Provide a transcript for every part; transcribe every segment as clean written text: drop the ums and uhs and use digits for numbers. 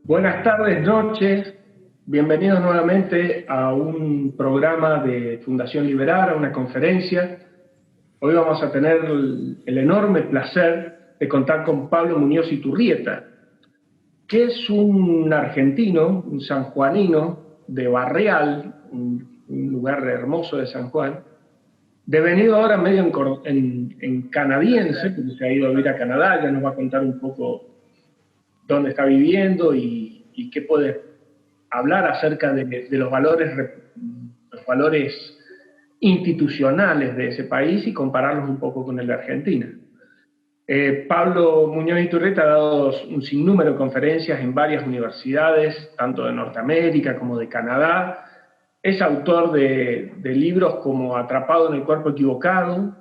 Buenas tardes, noches. Bienvenidos nuevamente a un programa de Fundación Liberar, a una conferencia. Hoy vamos a tener el enorme placer de contar con Pablo Muñoz Iturrieta, que es un argentino, un sanjuanino de Barreal, un lugar hermoso de San Juan, devenido ahora medio en canadiense, porque se ha ido a vivir a Canadá. Ya nos va a contar un poco dónde está viviendo y qué puede hablar acerca de los valores institucionales de ese país y compararlos un poco con el de Argentina. Pablo Muñoz Iturrieta ha dado un sinnúmero de conferencias en varias universidades, tanto de Norteamérica como de Canadá. Es autor de libros como Atrapado en el cuerpo equivocado,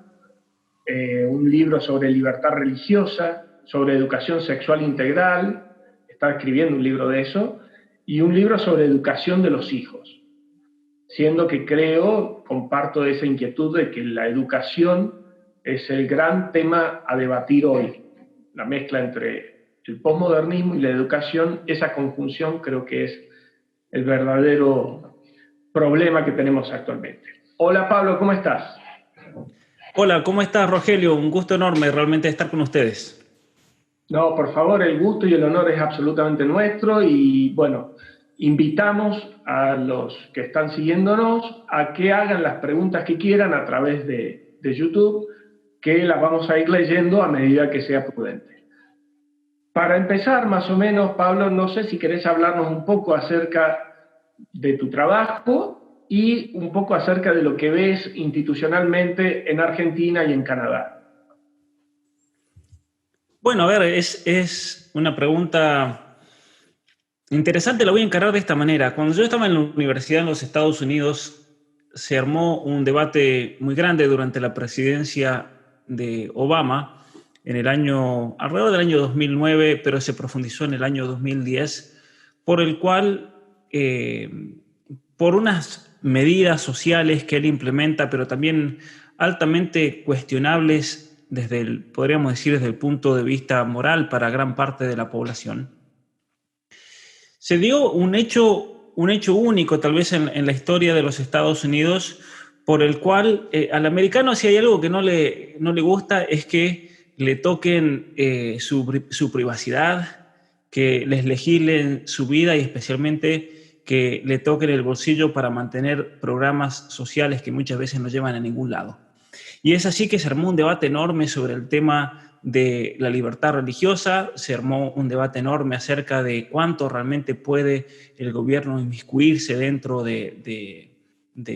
un libro sobre libertad religiosa, sobre educación sexual integral, está escribiendo un libro de eso, y un libro sobre educación de los hijos, siendo que comparto esa inquietud de que la educación es el gran tema a debatir hoy. La mezcla entre el posmodernismo y la educación, esa conjunción creo que es el verdadero problema que tenemos actualmente. Hola Pablo, ¿cómo estás? Hola, ¿cómo estás, Rogelio? Un gusto enorme realmente estar con ustedes. No, por favor, el gusto y el honor es absolutamente nuestro y bueno, invitamos a los que están siguiéndonos a que hagan las preguntas que quieran a través de YouTube, que las vamos a ir leyendo a medida que sea prudente. Para empezar, más o menos, Pablo, no sé si querés hablarnos un poco acerca de tu trabajo y un poco acerca de lo que ves institucionalmente en Argentina y en Canadá. Bueno, a ver, es una pregunta interesante, la voy a encarar de esta manera. Cuando yo estaba en la universidad en los Estados Unidos, se armó un debate muy grande durante la presidencia de Obama alrededor del año 2009, pero se profundizó en el año 2010, por el cual, por unas medidas sociales que él implementa, pero también altamente cuestionables podríamos decir, desde el punto de vista moral para gran parte de la población, se dio un hecho único tal vez en la historia de los Estados Unidos, por el cual al americano, si hay algo que no le gusta, es que le toquen su privacidad, que les legislen su vida y especialmente que le toquen el bolsillo para mantener programas sociales que muchas veces no llevan a ningún lado. Y es así que se armó un debate enorme sobre el tema de la libertad religiosa, se armó un debate enorme acerca de cuánto realmente puede el gobierno inmiscuirse dentro de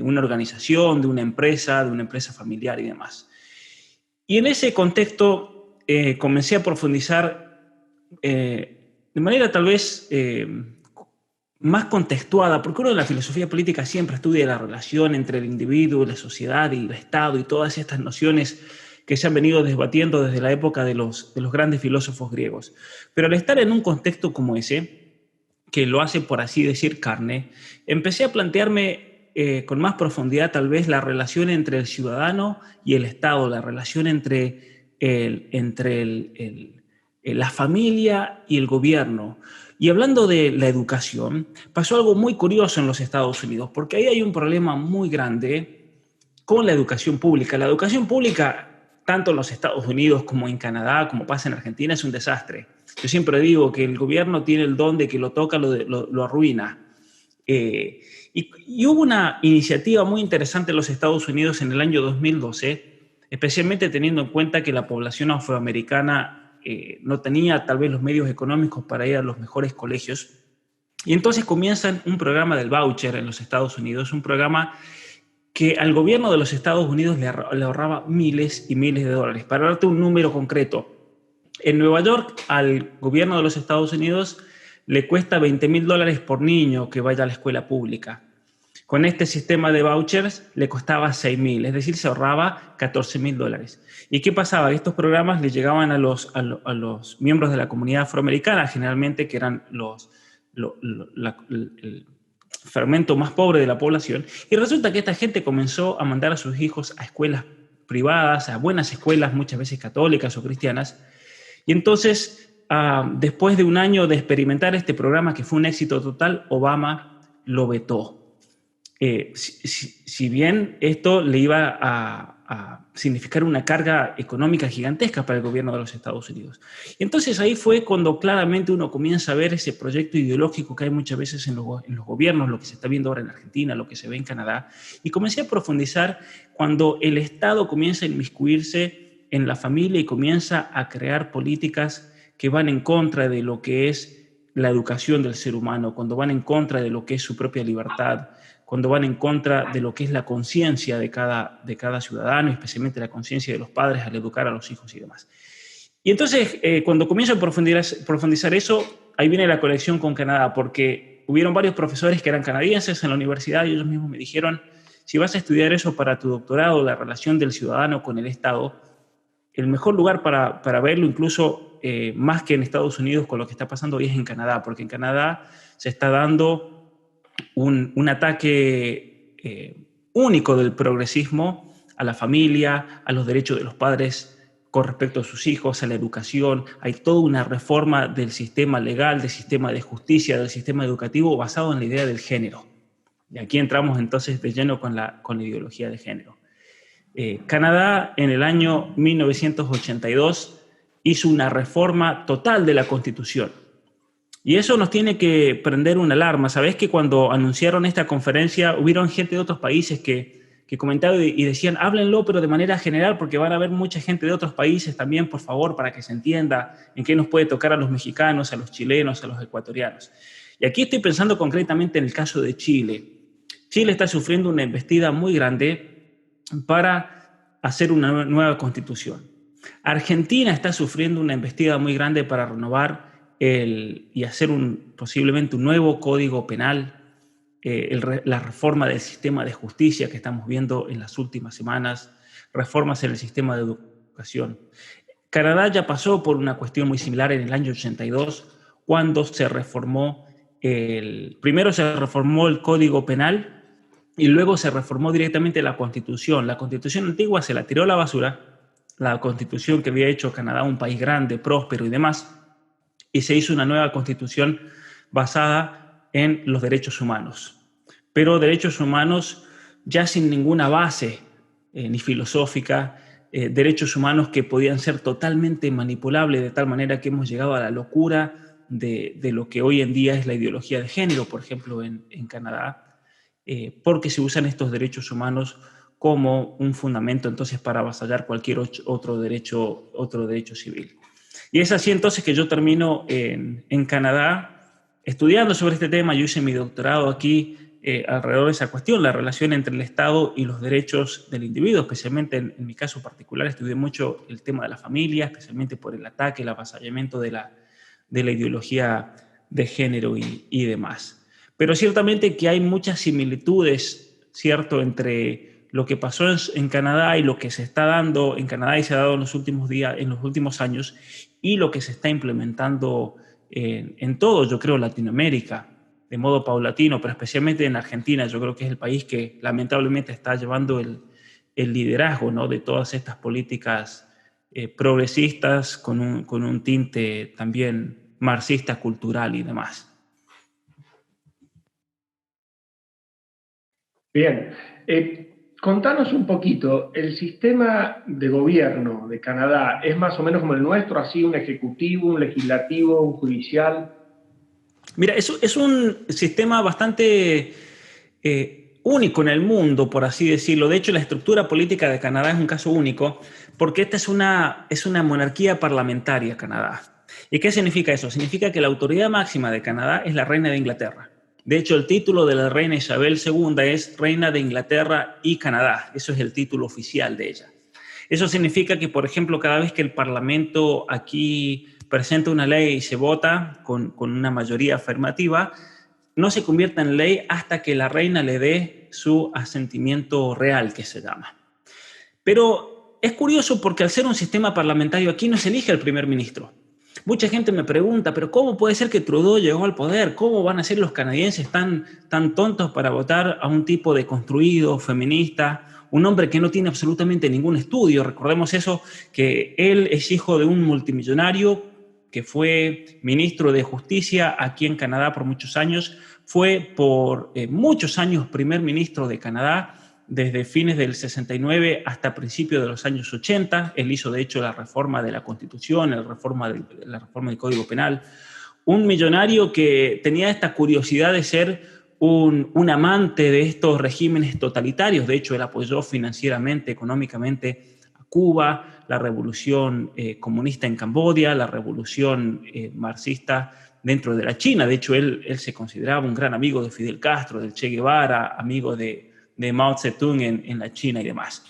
una organización, de una empresa familiar y demás. Y en ese contexto comencé a profundizar de manera tal vez más contextuada, porque uno en la filosofía política siempre estudia la relación entre el individuo, la sociedad y el Estado y todas estas nociones que se han venido debatiendo desde la época de los grandes filósofos griegos. Pero al estar en un contexto como ese, que lo hace, por así decir, carne, empecé a plantearme con más profundidad tal vez la relación entre el ciudadano y el Estado, la relación entre la familia y el gobierno. Y hablando de la educación, pasó algo muy curioso en los Estados Unidos, porque ahí hay un problema muy grande con la educación pública. La educación pública, tanto en los Estados Unidos como en Canadá, como pasa en Argentina, es un desastre. Yo siempre digo que el gobierno tiene el don de que lo toca, lo arruina. Y hubo una iniciativa muy interesante en los Estados Unidos en el año 2012, especialmente teniendo en cuenta que la población afroamericana no tenía tal vez los medios económicos para ir a los mejores colegios. Y entonces comienzan un programa del voucher en los Estados Unidos, un programa que al gobierno de los Estados Unidos le ahorraba miles y miles de dólares. Para darte un número concreto, En Nueva York, al gobierno de los Estados Unidos le cuesta $20.000 por niño que vaya a la escuela pública. Con este sistema de vouchers le costaba $6.000, es decir, se ahorraba $14.000. ¿Y qué pasaba? Estos programas le llegaban a los miembros de la comunidad afroamericana, generalmente que eran el fragmento más pobre de la población, y resulta que esta gente comenzó a mandar a sus hijos a escuelas privadas, a buenas escuelas, muchas veces católicas o cristianas, y entonces, después de un año de experimentar este programa, que fue un éxito total, Obama lo vetó. Si bien esto le iba a significar una carga económica gigantesca para el gobierno de los Estados Unidos. Y entonces ahí fue cuando claramente uno comienza a ver ese proyecto ideológico que hay muchas veces en los gobiernos, lo que se está viendo ahora en Argentina, lo que se ve en Canadá, y comencé a profundizar cuando el Estado comienza a inmiscuirse en la familia y comienza a crear políticas que van en contra de lo que es la educación del ser humano, cuando van en contra de lo que es su propia libertad, cuando van en contra de lo que es la conciencia de cada ciudadano, especialmente la conciencia de los padres al educar a los hijos y demás. Y entonces, cuando comienzo a profundizar eso, ahí viene la conexión con Canadá, porque hubieron varios profesores que eran canadienses en la universidad y ellos mismos me dijeron, si vas a estudiar eso para tu doctorado, la relación del ciudadano con el Estado, el mejor lugar para verlo, incluso más que en Estados Unidos con lo que está pasando hoy, es en Canadá, porque en Canadá se está dando un ataque único del progresismo a la familia, a los derechos de los padres con respecto a sus hijos, a la educación. Hay toda una reforma del sistema legal, del sistema de justicia, del sistema educativo basado en la idea del género. Y aquí entramos entonces de lleno con la ideología de género. Canadá en el año 1982 hizo una reforma total de la Constitución. Y eso nos tiene que prender una alarma. Sabés que cuando anunciaron esta conferencia hubieron gente de otros países que comentaban y decían, háblenlo, pero de manera general, porque van a haber mucha gente de otros países también, por favor, para que se entienda en qué nos puede tocar a los mexicanos, a los chilenos, a los ecuatorianos. Y aquí estoy pensando concretamente en el caso de Chile. Chile está sufriendo una embestida muy grande para hacer una nueva constitución. Argentina está sufriendo una embestida muy grande para renovar y hacer posiblemente un nuevo código penal, la reforma del sistema de justicia que estamos viendo en las últimas semanas, reformas en el sistema de educación. Canadá ya pasó por una cuestión muy similar en el año 82, cuando se reformó, primero se reformó el código penal y luego se reformó directamente la Constitución. La Constitución antigua se la tiró a la basura, la Constitución que había hecho Canadá un país grande, próspero y demás, y se hizo una nueva constitución basada en los derechos humanos. Pero derechos humanos ya sin ninguna base ni filosófica, derechos humanos que podían ser totalmente manipulables, de tal manera que hemos llegado a la locura de lo que hoy en día es la ideología de género, por ejemplo, en Canadá, porque se usan estos derechos humanos como un fundamento entonces para avasallar cualquier otro derecho civil. Y es así entonces que yo termino en Canadá estudiando sobre este tema. Yo hice mi doctorado aquí alrededor de esa cuestión, la relación entre el Estado y los derechos del individuo, especialmente en mi caso particular estudié mucho el tema de la familia, especialmente por el ataque, el avasallamiento de la ideología de género y demás. Pero ciertamente que hay muchas similitudes, ¿cierto?, entre lo que pasó en Canadá y lo que se está dando en Canadá y se ha dado en los últimos años, y lo que se está implementando en todo, yo creo, Latinoamérica, de modo paulatino, pero especialmente en Argentina. Yo creo que es el país que lamentablemente está llevando el liderazgo, ¿no?, de todas estas políticas progresistas con un tinte también marxista, cultural y demás. Bien. Contanos un poquito, ¿el sistema de gobierno de Canadá es más o menos como el nuestro, así un ejecutivo, un legislativo, un judicial? Mira, es un sistema bastante único en el mundo, por así decirlo. De hecho, la estructura política de Canadá es un caso único, porque esta es una monarquía parlamentaria, Canadá. ¿Y qué significa eso? Significa que la autoridad máxima de Canadá es la reina de Inglaterra. De hecho, el título de la reina Isabel II es Reina de Inglaterra y Canadá. Eso es el título oficial de ella. Eso significa que, por ejemplo, cada vez que el Parlamento aquí presenta una ley y se vota con una mayoría afirmativa, no se convierta en ley hasta que la reina le dé su asentimiento real, que se llama. Pero es curioso porque al ser un sistema parlamentario aquí no se elige al primer ministro. Mucha gente me pregunta, pero ¿cómo puede ser que Trudeau llegó al poder? ¿Cómo van a ser los canadienses tan tontos para votar a un tipo deconstruido, feminista, un hombre que no tiene absolutamente ningún estudio? Recordemos eso, que él es hijo de un multimillonario que fue ministro de Justicia aquí en Canadá por muchos años, fue por muchos años primer ministro de Canadá, desde fines del 69 hasta principios de los años 80. Él hizo, de hecho, la reforma de la Constitución, la reforma del Código Penal. Un millonario que tenía esta curiosidad de ser un amante de estos regímenes totalitarios. De hecho, él apoyó financieramente, económicamente a Cuba, la revolución comunista en Camboya, la revolución marxista dentro de la China. De hecho, él se consideraba un gran amigo de Fidel Castro, del Che Guevara, amigo de Mao Zedong en la China y demás.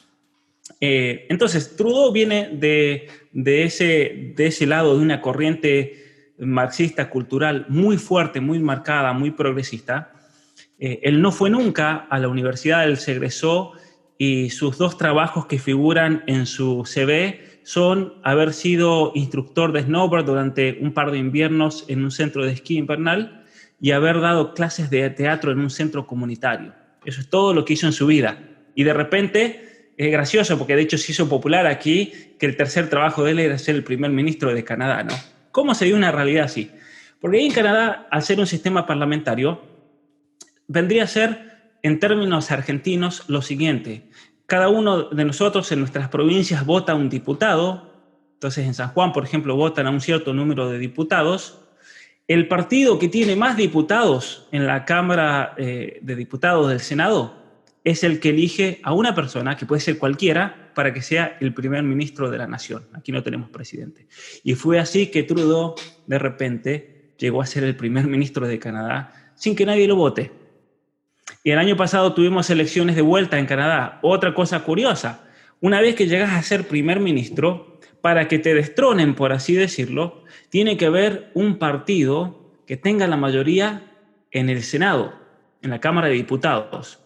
Entonces, Trudeau viene de ese lado, de una corriente marxista cultural muy fuerte, muy marcada, muy progresista. Él no fue nunca a la universidad, él se egresó y sus dos trabajos que figuran en su CV son haber sido instructor de snowboard durante un par de inviernos en un centro de esquí invernal y haber dado clases de teatro en un centro comunitario. Eso es todo lo que hizo en su vida. Y de repente, es gracioso porque de hecho se hizo popular aquí que el tercer trabajo de él era ser el primer ministro de Canadá, ¿no? ¿Cómo se dio una realidad así? Porque ahí en Canadá, al ser un sistema parlamentario, vendría a ser, en términos argentinos, lo siguiente. Cada uno de nosotros en nuestras provincias vota a un diputado. Entonces, en San Juan, por ejemplo, votan a un cierto número de diputados. El partido que tiene más diputados en la Cámara de Diputados del Senado es el que elige a una persona, que puede ser cualquiera, para que sea el primer ministro de la nación. Aquí no tenemos presidente. Y fue así que Trudeau, de repente, llegó a ser el primer ministro de Canadá sin que nadie lo vote. Y el año pasado tuvimos elecciones de vuelta en Canadá. Otra cosa curiosa, una vez que llegas a ser primer ministro, para que te destronen, por así decirlo, tiene que haber un partido que tenga la mayoría en el Senado, en la Cámara de Diputados.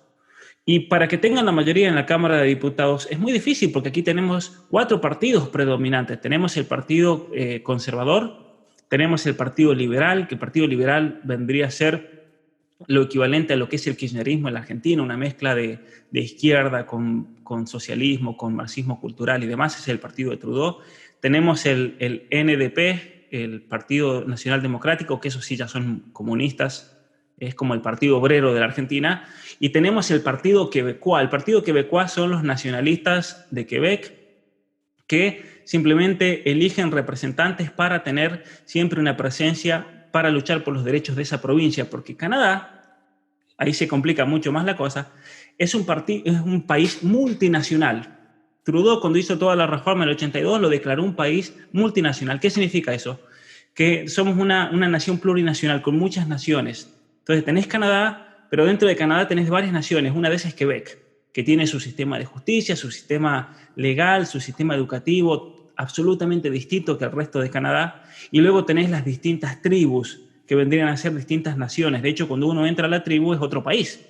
Y para que tengan la mayoría en la Cámara de Diputados es muy difícil porque aquí tenemos 4 partidos predominantes. Tenemos el Partido Conservador, tenemos el Partido Liberal, que el Partido Liberal vendría a ser lo equivalente a lo que es el kirchnerismo en la Argentina, una mezcla de izquierda con socialismo, con marxismo cultural y demás. Es el partido de Trudeau. Tenemos el NDP, el Partido Nacional Democrático, que esos sí ya son comunistas, es como el Partido Obrero de la Argentina. Y tenemos el Partido Quebecois. El Partido Quebecois son los nacionalistas de Quebec, que simplemente eligen representantes para tener siempre una presencia para luchar por los derechos de esa provincia, porque Canadá, ahí se complica mucho más la cosa, es un país multinacional. Trudeau, cuando hizo toda la reforma en el 82, lo declaró un país multinacional. ¿Qué significa eso? Que somos una nación plurinacional con muchas naciones. Entonces tenés Canadá, pero dentro de Canadá tenés varias naciones. Una de esas es Quebec, que tiene su sistema de justicia, su sistema legal, su sistema educativo, absolutamente distinto que el resto de Canadá. Y luego tenés las distintas tribus, que vendrían a ser distintas naciones. De hecho, cuando uno entra a la tribu es otro país.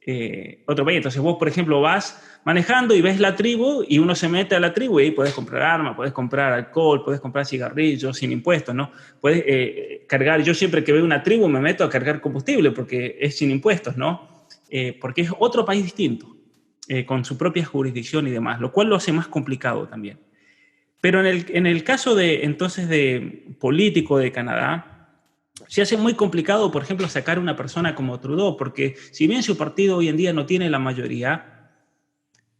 Entonces vos, por ejemplo, vas manejando y ves la tribu y uno se mete a la tribu y ahí puedes comprar armas, puedes comprar alcohol, puedes comprar cigarrillos sin impuestos, ¿no? Puedes cargar, yo siempre que veo una tribu me meto a cargar combustible porque es sin impuestos, ¿no? Porque es otro país distinto, con su propia jurisdicción y demás, lo cual lo hace más complicado también. Pero en el caso de político de Canadá, se hace muy complicado, por ejemplo, sacar una persona como Trudeau, porque si bien su partido hoy en día no tiene la mayoría,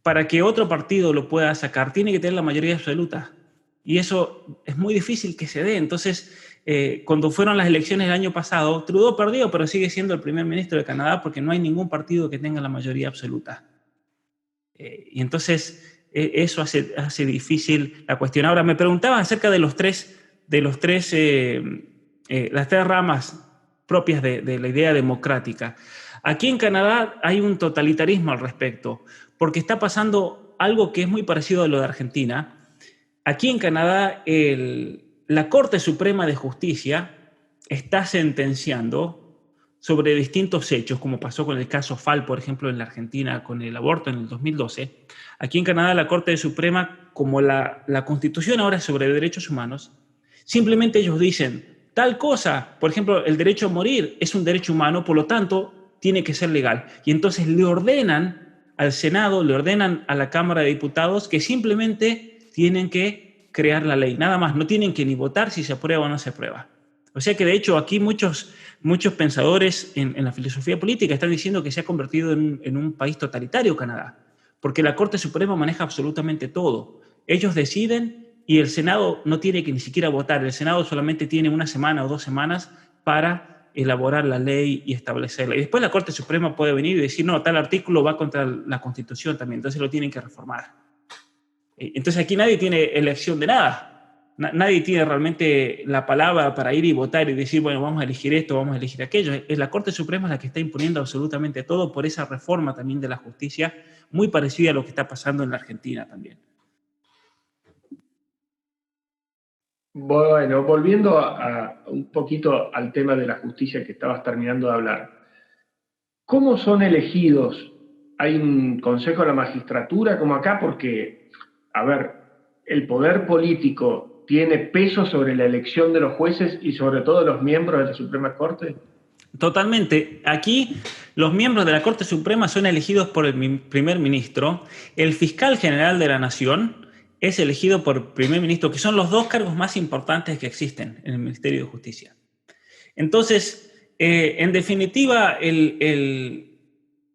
para que otro partido lo pueda sacar, tiene que tener la mayoría absoluta. Y eso es muy difícil que se dé. Entonces, cuando fueron las elecciones el año pasado, Trudeau perdió, pero sigue siendo el primer ministro de Canadá porque no hay ningún partido que tenga la mayoría absoluta. Y entonces, eso hace difícil la cuestión. Ahora, me preguntaba acerca de las tres ramas propias de la idea democrática. Aquí en Canadá hay un totalitarismo al respecto, porque está pasando algo que es muy parecido a lo de Argentina. Aquí en Canadá, la Corte Suprema de Justicia está sentenciando sobre distintos hechos, como pasó con el caso Fall, por ejemplo, en la Argentina, con el aborto en el 2012. Aquí en Canadá, la Corte Suprema, como la Constitución ahora es sobre derechos humanos, simplemente ellos dicen, tal cosa, por ejemplo, el derecho a morir es un derecho humano, por lo tanto, tiene que ser legal. Y entonces le ordenan al Senado, le ordenan a la Cámara de Diputados que simplemente tienen que crear la ley, nada más, no tienen que ni votar si se aprueba o no se aprueba. O sea que de hecho aquí muchos pensadores en la filosofía política están diciendo que se ha convertido en un país totalitario Canadá, porque la Corte Suprema maneja absolutamente todo. Ellos deciden y el Senado no tiene que ni siquiera votar. El Senado solamente tiene 1 semana o 2 semanas para elaborar la ley y establecerla. Y después la Corte Suprema puede venir y decir, no, tal artículo va contra la Constitución también, entonces lo tienen que reformar. Entonces aquí nadie tiene elección de nada. Nadie tiene realmente la palabra para ir y votar y decir, bueno, vamos a elegir esto, vamos a elegir aquello. Es la Corte Suprema la que está imponiendo absolutamente todo por esa reforma también de la justicia, muy parecida a lo que está pasando en la Argentina también. Bueno, volviendo un poquito al tema de la justicia que estabas terminando de hablar. ¿Cómo son elegidos? ¿Hay un consejo de la magistratura como acá? Porque, a ver, el poder político tiene peso sobre la elección de los jueces y sobre todo los miembros de la Suprema Corte. Totalmente. Aquí los miembros de la Corte Suprema son elegidos por el primer ministro. El fiscal general de la Nación es elegido por el primer ministro, que son los 2 cargos más importantes que existen en el Ministerio de Justicia. Entonces, en definitiva,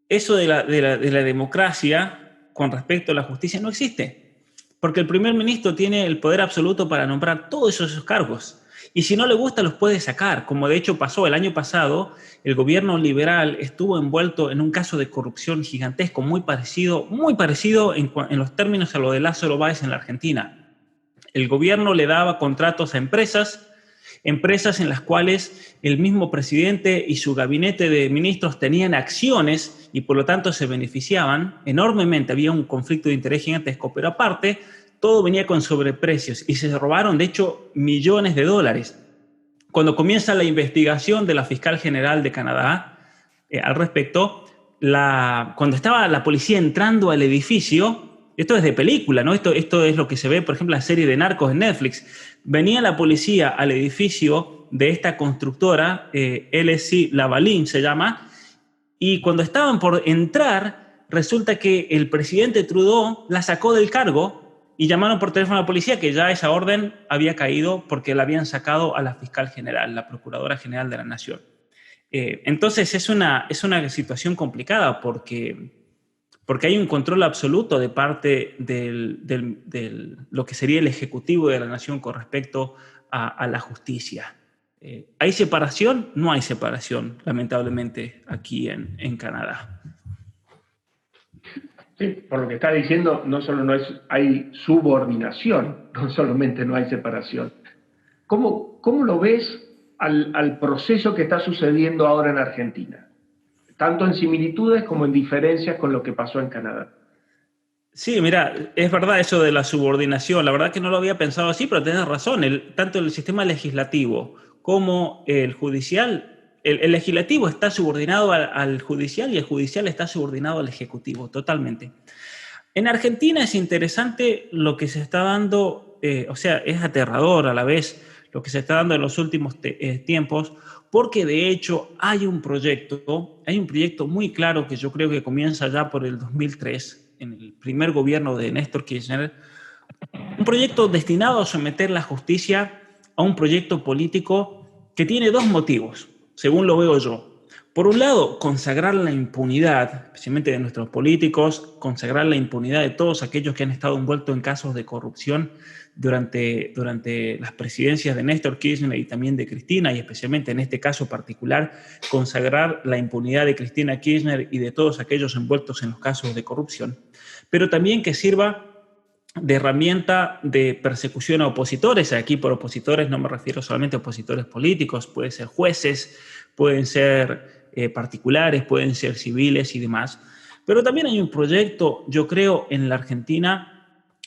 eso de la democracia con respecto a la justicia no existe. Porque el primer ministro tiene el poder absoluto para nombrar todos esos cargos. Y si no le gusta, los puede sacar, como de hecho pasó el año pasado. El gobierno liberal estuvo envuelto en un caso de corrupción gigantesco, muy parecido en los términos a lo de Lázaro Báez en la Argentina. El gobierno le daba contratos a empresas en las cuales el mismo presidente y su gabinete de ministros tenían acciones y por lo tanto se beneficiaban enormemente. Había un conflicto de interés gigantesco, pero aparte todo venía con sobreprecios y se robaron, de hecho, millones de dólares. Cuando comienza la investigación de la fiscal general de Canadá al respecto, cuando estaba la policía entrando al edificio, esto es de película, ¿no? Esto es lo que se ve, por ejemplo, en la serie de Narcos en Netflix. Venía la policía al edificio de esta constructora, LC Lavalin se llama, y cuando estaban por entrar, resulta que el presidente Trudeau la sacó del cargo y llamaron por teléfono a la policía que ya esa orden había caído porque la habían sacado a la fiscal general, la procuradora general de la Nación. Entonces es una situación complicada porque hay un control absoluto de parte de lo que sería el Ejecutivo de la Nación con respecto a la justicia. ¿Hay separación? No hay separación, lamentablemente, aquí en Canadá. Sí, por lo que está diciendo, no solo hay subordinación, no solamente no hay separación. ¿Cómo lo ves al proceso que está sucediendo ahora en Argentina? Tanto en similitudes como en diferencias con lo que pasó en Canadá. Sí, mira, es verdad eso de la subordinación. La verdad que no lo había pensado así, pero tienes razón. Tanto el sistema legislativo como el judicial, el legislativo está subordinado al judicial y el judicial está subordinado al ejecutivo, totalmente. En Argentina es interesante lo que se está dando, o sea, es aterrador a la vez lo que se está dando en los últimos tiempos, porque de hecho hay un proyecto muy claro que yo creo que comienza ya por el 2003, en el primer gobierno de Néstor Kirchner, un proyecto destinado a someter la justicia a un proyecto político que tiene 2 motivos, según lo veo yo. Por un lado, consagrar la impunidad, especialmente de nuestros políticos, consagrar la impunidad de todos aquellos que han estado envueltos en casos de corrupción durante las presidencias de Néstor Kirchner y también de Cristina, y especialmente en este caso particular, consagrar la impunidad de Cristina Kirchner y de todos aquellos envueltos en los casos de corrupción, pero también que sirva de herramienta de persecución a opositores. Aquí por opositores no me refiero solamente a opositores políticos, pueden ser jueces, pueden ser particulares, pueden ser civiles y demás, Pero también hay un proyecto, yo creo, en la Argentina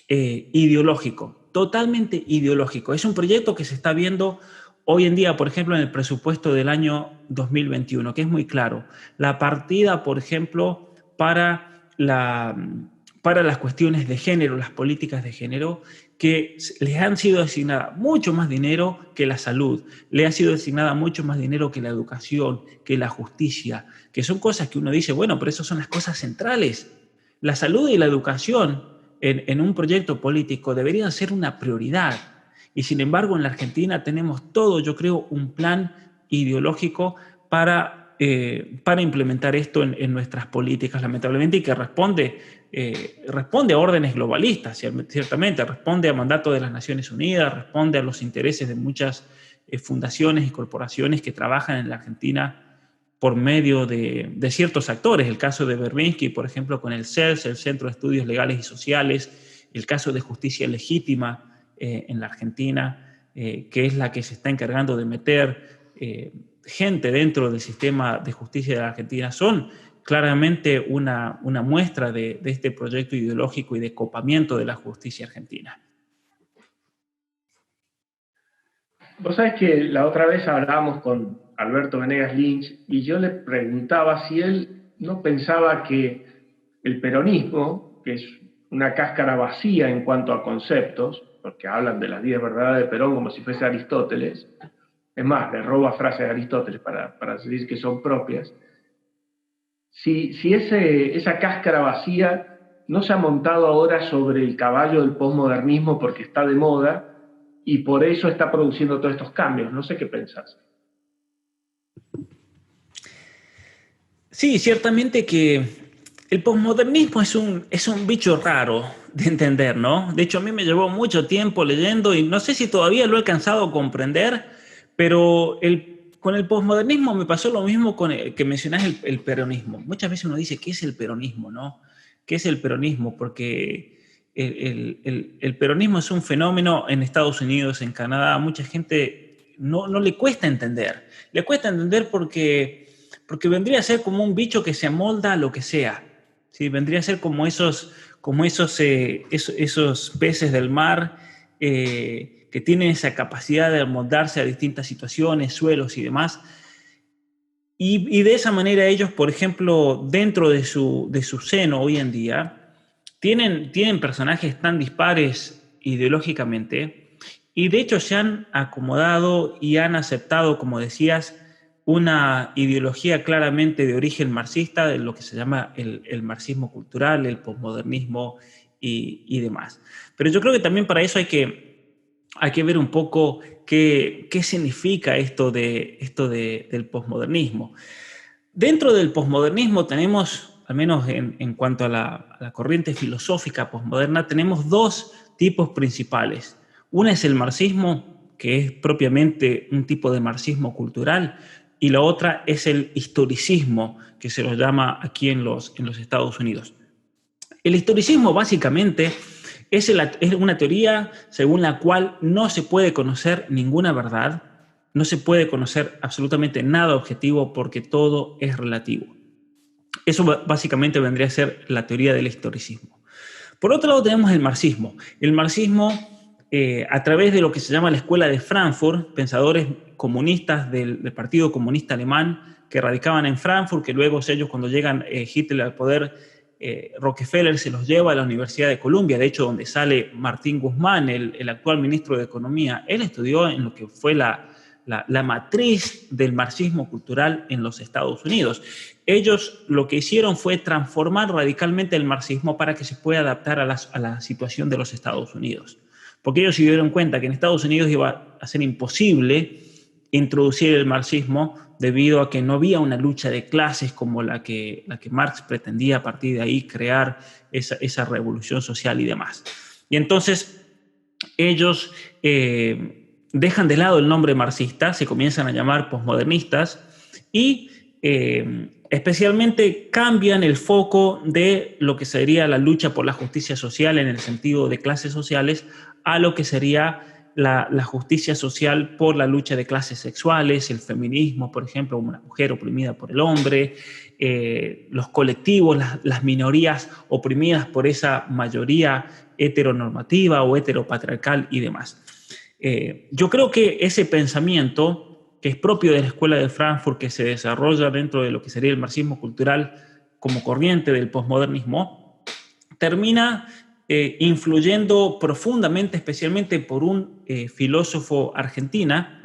ideológico, totalmente ideológico. Es un proyecto que se está viendo hoy en día, por ejemplo, en el presupuesto del año 2021, que es muy claro. La partida, por ejemplo, para las cuestiones de género, las políticas de género, que les han sido asignada mucho más dinero que la salud, le ha sido asignada mucho más dinero que la educación, que la justicia, que son cosas que uno dice, bueno, pero esas son las cosas centrales. La salud y la educación en un proyecto político deberían ser una prioridad. Y sin embargo, en la Argentina tenemos todo, yo creo, un plan ideológico para implementar esto en nuestras políticas, lamentablemente, y que responde a órdenes globalistas, ciertamente, responde a mandato de las Naciones Unidas, responde a los intereses de muchas fundaciones y corporaciones que trabajan en la Argentina por medio de ciertos actores. El caso de Berlinski, por ejemplo, con el CELS, el Centro de Estudios Legales y Sociales, el caso de Justicia Legítima en la Argentina, que es la que se está encargando de meter gente dentro del sistema de justicia de la Argentina, son claramente una muestra de este proyecto ideológico y de copamiento de la justicia argentina. Vos sabés que la otra vez hablábamos con Alberto Venegas Lynch y yo le preguntaba si él no pensaba que el peronismo, que es una cáscara vacía en cuanto a conceptos, porque hablan de las 10 verdades de Perón como si fuese Aristóteles, es más, le roba frases de Aristóteles para decir que son propias, si esa cáscara vacía no se ha montado ahora sobre el caballo del posmodernismo porque está de moda y por eso está produciendo todos estos cambios. No sé qué pensás. Sí, ciertamente que el posmodernismo es un bicho raro de entender, ¿no? De hecho, a mí me llevó mucho tiempo leyendo y no sé si todavía lo he alcanzado a comprender, pero con el posmodernismo me pasó lo mismo que mencionás el peronismo. Muchas veces uno dice, ¿qué es el peronismo, no? ¿Qué es el peronismo? Porque el peronismo es un fenómeno en Estados Unidos, en Canadá. A mucha gente no le cuesta entender. Le cuesta entender porque vendría a ser como un bicho que se amolda a lo que sea. ¿Sí? Vendría a ser como esos peces del mar que tienen esa capacidad de amoldarse a distintas situaciones, suelos y demás. Y de esa manera ellos, por ejemplo, dentro de su seno hoy en día, tienen personajes tan dispares ideológicamente y de hecho se han acomodado y han aceptado, como decías, una ideología claramente de origen marxista, de lo que se llama el marxismo cultural, el posmodernismo y demás. Pero yo creo que también para eso hay que ver un poco qué significa esto del posmodernismo. Dentro del posmodernismo tenemos, al menos en cuanto a la corriente filosófica posmoderna, tenemos dos tipos principales. Una es el marxismo, que es propiamente un tipo de marxismo cultural, y la otra es el historicismo, que se lo llama aquí en los Estados Unidos. El historicismo básicamente es una teoría según la cual no se puede conocer ninguna verdad, no se puede conocer absolutamente nada objetivo porque todo es relativo. Eso básicamente vendría a ser la teoría del historicismo. Por otro lado tenemos el marxismo. El marxismo, a través de lo que se llama la Escuela de Frankfurt, pensadores comunistas del Partido Comunista Alemán que radicaban en Frankfurt, que luego ellos cuando llegan Hitler al poder, Rockefeller se los lleva a la Universidad de Columbia, de hecho donde sale Martín Guzmán, el actual ministro de Economía. Él estudió en lo que fue la matriz del marxismo cultural en los Estados Unidos. Ellos lo que hicieron fue transformar radicalmente el marxismo para que se pueda adaptar a la situación de los Estados Unidos. Porque ellos se dieron cuenta que en Estados Unidos iba a ser imposible introducir el marxismo debido a que no había una lucha de clases como la que Marx pretendía a partir de ahí crear esa revolución social y demás. Y entonces ellos dejan de lado el nombre marxista, se comienzan a llamar posmodernistas y especialmente cambian el foco de lo que sería la lucha por la justicia social en el sentido de clases sociales a lo que sería la justicia social por la lucha de clases sexuales, el feminismo, por ejemplo, una mujer oprimida por el hombre, los colectivos, las minorías oprimidas por esa mayoría heteronormativa o heteropatriarcal y demás. Yo creo que ese pensamiento, que es propio de la Escuela de Frankfurt, que se desarrolla dentro de lo que sería el marxismo cultural como corriente del posmodernismo, termina influyendo profundamente, especialmente por un filósofo argentino,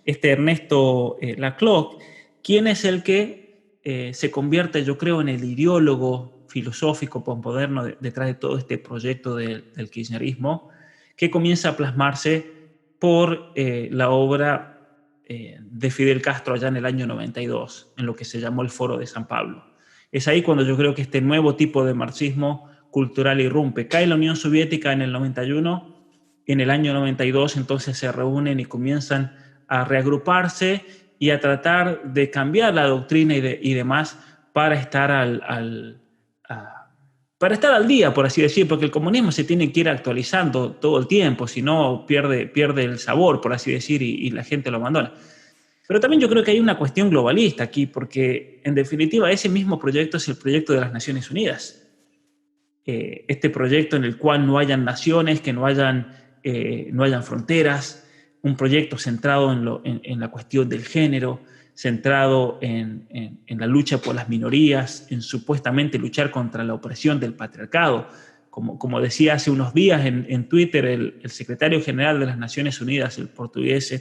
Ernesto Laclau, quien es el que se convierte, yo creo, en el ideólogo filosófico posmoderno detrás de todo este proyecto del kirchnerismo, que comienza a plasmarse por la obra de Fidel Castro allá en el año 92, en lo que se llamó el Foro de San Pablo. Es ahí cuando yo creo que este nuevo tipo de marxismo cultural irrumpe. Cae la Unión Soviética en el 91, en el año 92 entonces se reúnen y comienzan a reagruparse y a tratar de cambiar la doctrina y demás para estar para estar al día, por así decir, porque el comunismo se tiene que ir actualizando todo el tiempo, si no pierde el sabor, por así decir, y la gente lo abandona. Pero también yo creo que hay una cuestión globalista aquí, porque en definitiva ese mismo proyecto es el proyecto de las Naciones Unidas. Este proyecto en el cual no hayan naciones, que no hayan fronteras, un proyecto centrado en la cuestión del género, centrado en la lucha por las minorías, en supuestamente luchar contra la opresión del patriarcado. Como decía hace unos días en Twitter el secretario general de las Naciones Unidas, el portugués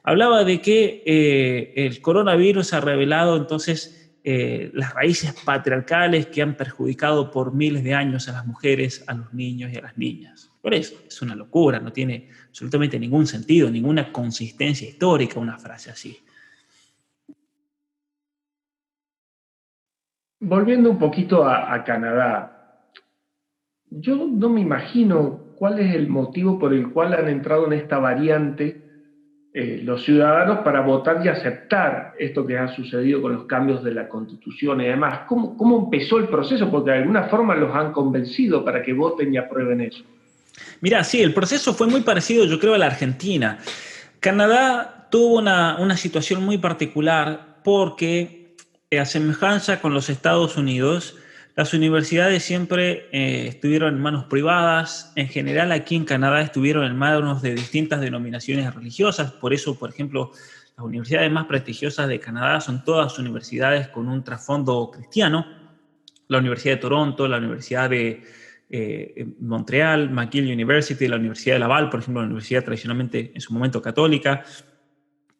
hablaba de que el coronavirus ha revelado entonces las raíces patriarcales que han perjudicado por miles de años a las mujeres, a los niños y a las niñas. Por eso, es una locura, no tiene absolutamente ningún sentido, ninguna consistencia histórica una frase así. Volviendo un poquito a Canadá, yo no me imagino cuál es el motivo por el cual han entrado en esta variante los ciudadanos para votar y aceptar esto que ha sucedido con los cambios de la Constitución y demás. ¿Cómo empezó el proceso? Porque de alguna forma los han convencido para que voten y aprueben eso. Mira, sí, el proceso fue muy parecido, yo creo, a la Argentina. Canadá tuvo una situación muy particular porque, a semejanza con los Estados Unidos, las universidades siempre estuvieron en manos privadas. En general, aquí en Canadá estuvieron en manos de distintas denominaciones religiosas. Por eso, por ejemplo, las universidades más prestigiosas de Canadá son todas universidades con un trasfondo cristiano. La Universidad de Toronto, la Universidad de Montreal, McGill University, la Universidad de Laval, por ejemplo, la universidad tradicionalmente en su momento católica,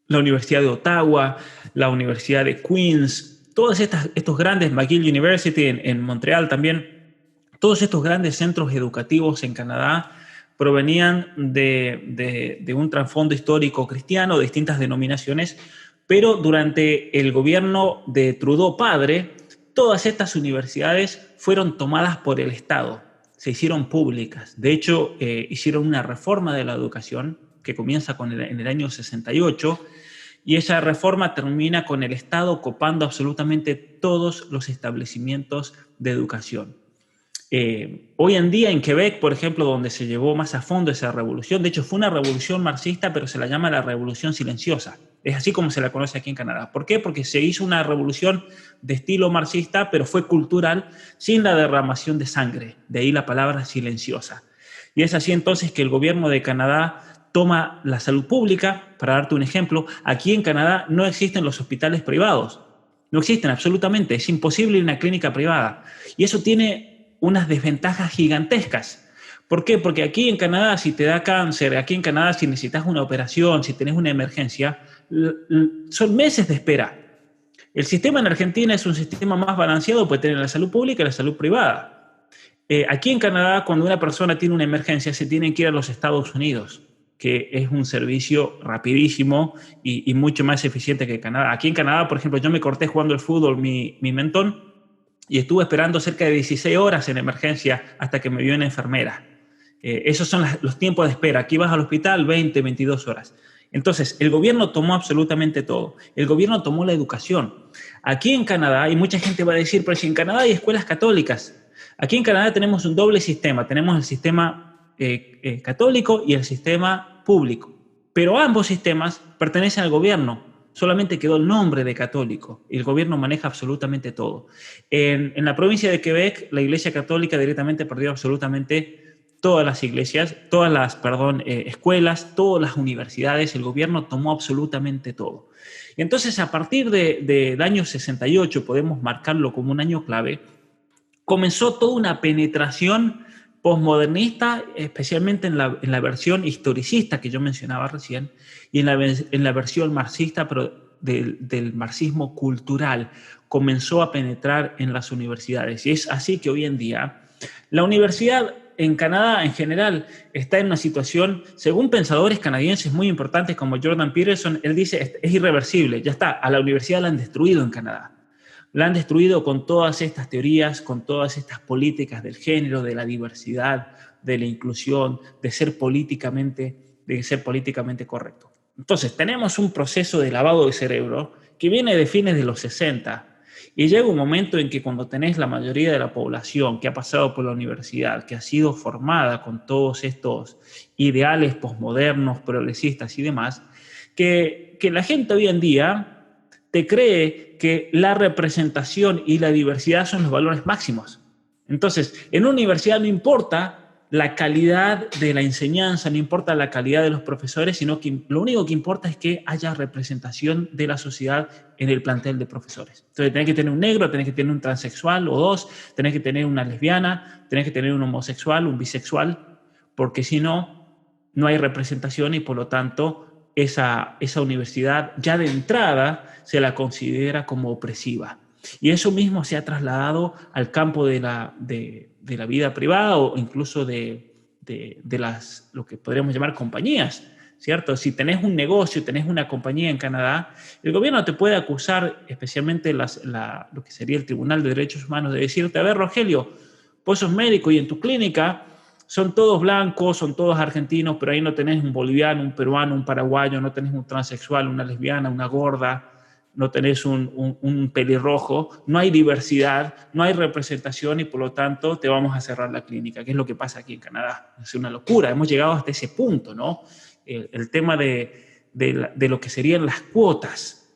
la Universidad de Ottawa, la Universidad de Queens, todos estos grandes, McGill University en Montreal también, todos estos grandes centros educativos en Canadá provenían de un trasfondo histórico cristiano, de distintas denominaciones, pero durante el gobierno de Trudeau padre, todas estas universidades fueron tomadas por el Estado, se hicieron públicas. De hecho, hicieron una reforma de la educación que comienza en el año 68, y esa reforma termina con el Estado copando absolutamente todos los establecimientos de educación. Hoy en día en Quebec, por ejemplo, donde se llevó más a fondo esa revolución, de hecho fue una revolución marxista, pero se la llama la revolución silenciosa. Es así como se la conoce aquí en Canadá. ¿Por qué? Porque se hizo una revolución de estilo marxista, pero fue cultural, sin la derramación de sangre. De ahí la palabra silenciosa. Y es así entonces que el gobierno de Canadá toma la salud pública. Para darte un ejemplo, aquí en Canadá no existen los hospitales privados. No existen absolutamente. Es imposible ir a una clínica privada. Y eso tiene unas desventajas gigantescas. ¿Por qué? Porque aquí en Canadá, si te da cáncer, aquí en Canadá, si necesitas una operación, si tenés una emergencia, son meses de espera. El sistema en Argentina es un sistema más balanceado, puede tener la salud pública y la salud privada. Aquí en Canadá, cuando una persona tiene una emergencia, se tiene que ir a los Estados Unidos, que es un servicio rapidísimo y mucho más eficiente que Canadá. Aquí en Canadá, por ejemplo, yo me corté jugando al fútbol mi mentón y estuve esperando cerca de 16 horas en emergencia hasta que me vio una enfermera. Esos son los tiempos de espera. Aquí vas al hospital 20, 22 horas. Entonces, el gobierno tomó absolutamente todo. El gobierno tomó la educación. Aquí en Canadá, y mucha gente va a decir, pero si en Canadá hay escuelas católicas. Aquí en Canadá tenemos un doble sistema. Tenemos el sistema católico y el sistema público. Pero ambos sistemas pertenecen al gobierno. Solamente quedó el nombre de católico y el gobierno maneja absolutamente todo. En la provincia de Quebec, la Iglesia Católica directamente perdió absolutamente todas las iglesias, escuelas, todas las universidades. El gobierno tomó absolutamente todo. Y entonces, a partir del año 68, podemos marcarlo como un año clave, comenzó toda una penetración posmodernista, especialmente en la versión historicista que yo mencionaba recién, y en la versión marxista, pero del marxismo cultural, comenzó a penetrar en las universidades. Y es así que hoy en día la universidad en Canadá en general está en una situación, según pensadores canadienses muy importantes como Jordan Peterson, él dice es irreversible, ya está, a la universidad la han destruido en Canadá. La han destruido con todas estas teorías, con todas estas políticas del género, de la diversidad, de la inclusión, de ser políticamente correcto. Entonces, tenemos un proceso de lavado de cerebro que viene de fines de los 60 y llega un momento en que cuando tenés la mayoría de la población que ha pasado por la universidad, que ha sido formada con todos estos ideales posmodernos, progresistas y demás, que la gente hoy en día te cree que la representación y la diversidad son los valores máximos. Entonces, en una universidad no importa la calidad de la enseñanza, no importa la calidad de los profesores, sino que lo único que importa es que haya representación de la sociedad en el plantel de profesores. Entonces, tenés que tener un negro, tenés que tener un transexual o dos, tenés que tener una lesbiana, tenés que tener un homosexual, un bisexual, porque si no, no hay representación y por lo tanto esa universidad ya de entrada se la considera como opresiva. Y eso mismo se ha trasladado al campo de la vida privada o incluso de lo que podríamos llamar compañías, ¿cierto? Si tenés un negocio, tenés una compañía en Canadá, el gobierno te puede acusar, especialmente lo que sería el Tribunal de Derechos Humanos, de decirte, a ver, Rogelio, vos sos médico y en tu clínica son todos blancos, son todos argentinos, pero ahí no tenés un boliviano, un peruano, un paraguayo, no tenés un transexual, una lesbiana, una gorda, no tenés un pelirrojo, no hay diversidad, no hay representación y por lo tanto te vamos a cerrar la clínica, que es lo que pasa aquí en Canadá. Es una locura, hemos llegado hasta ese punto, ¿no? El tema de lo que serían las cuotas,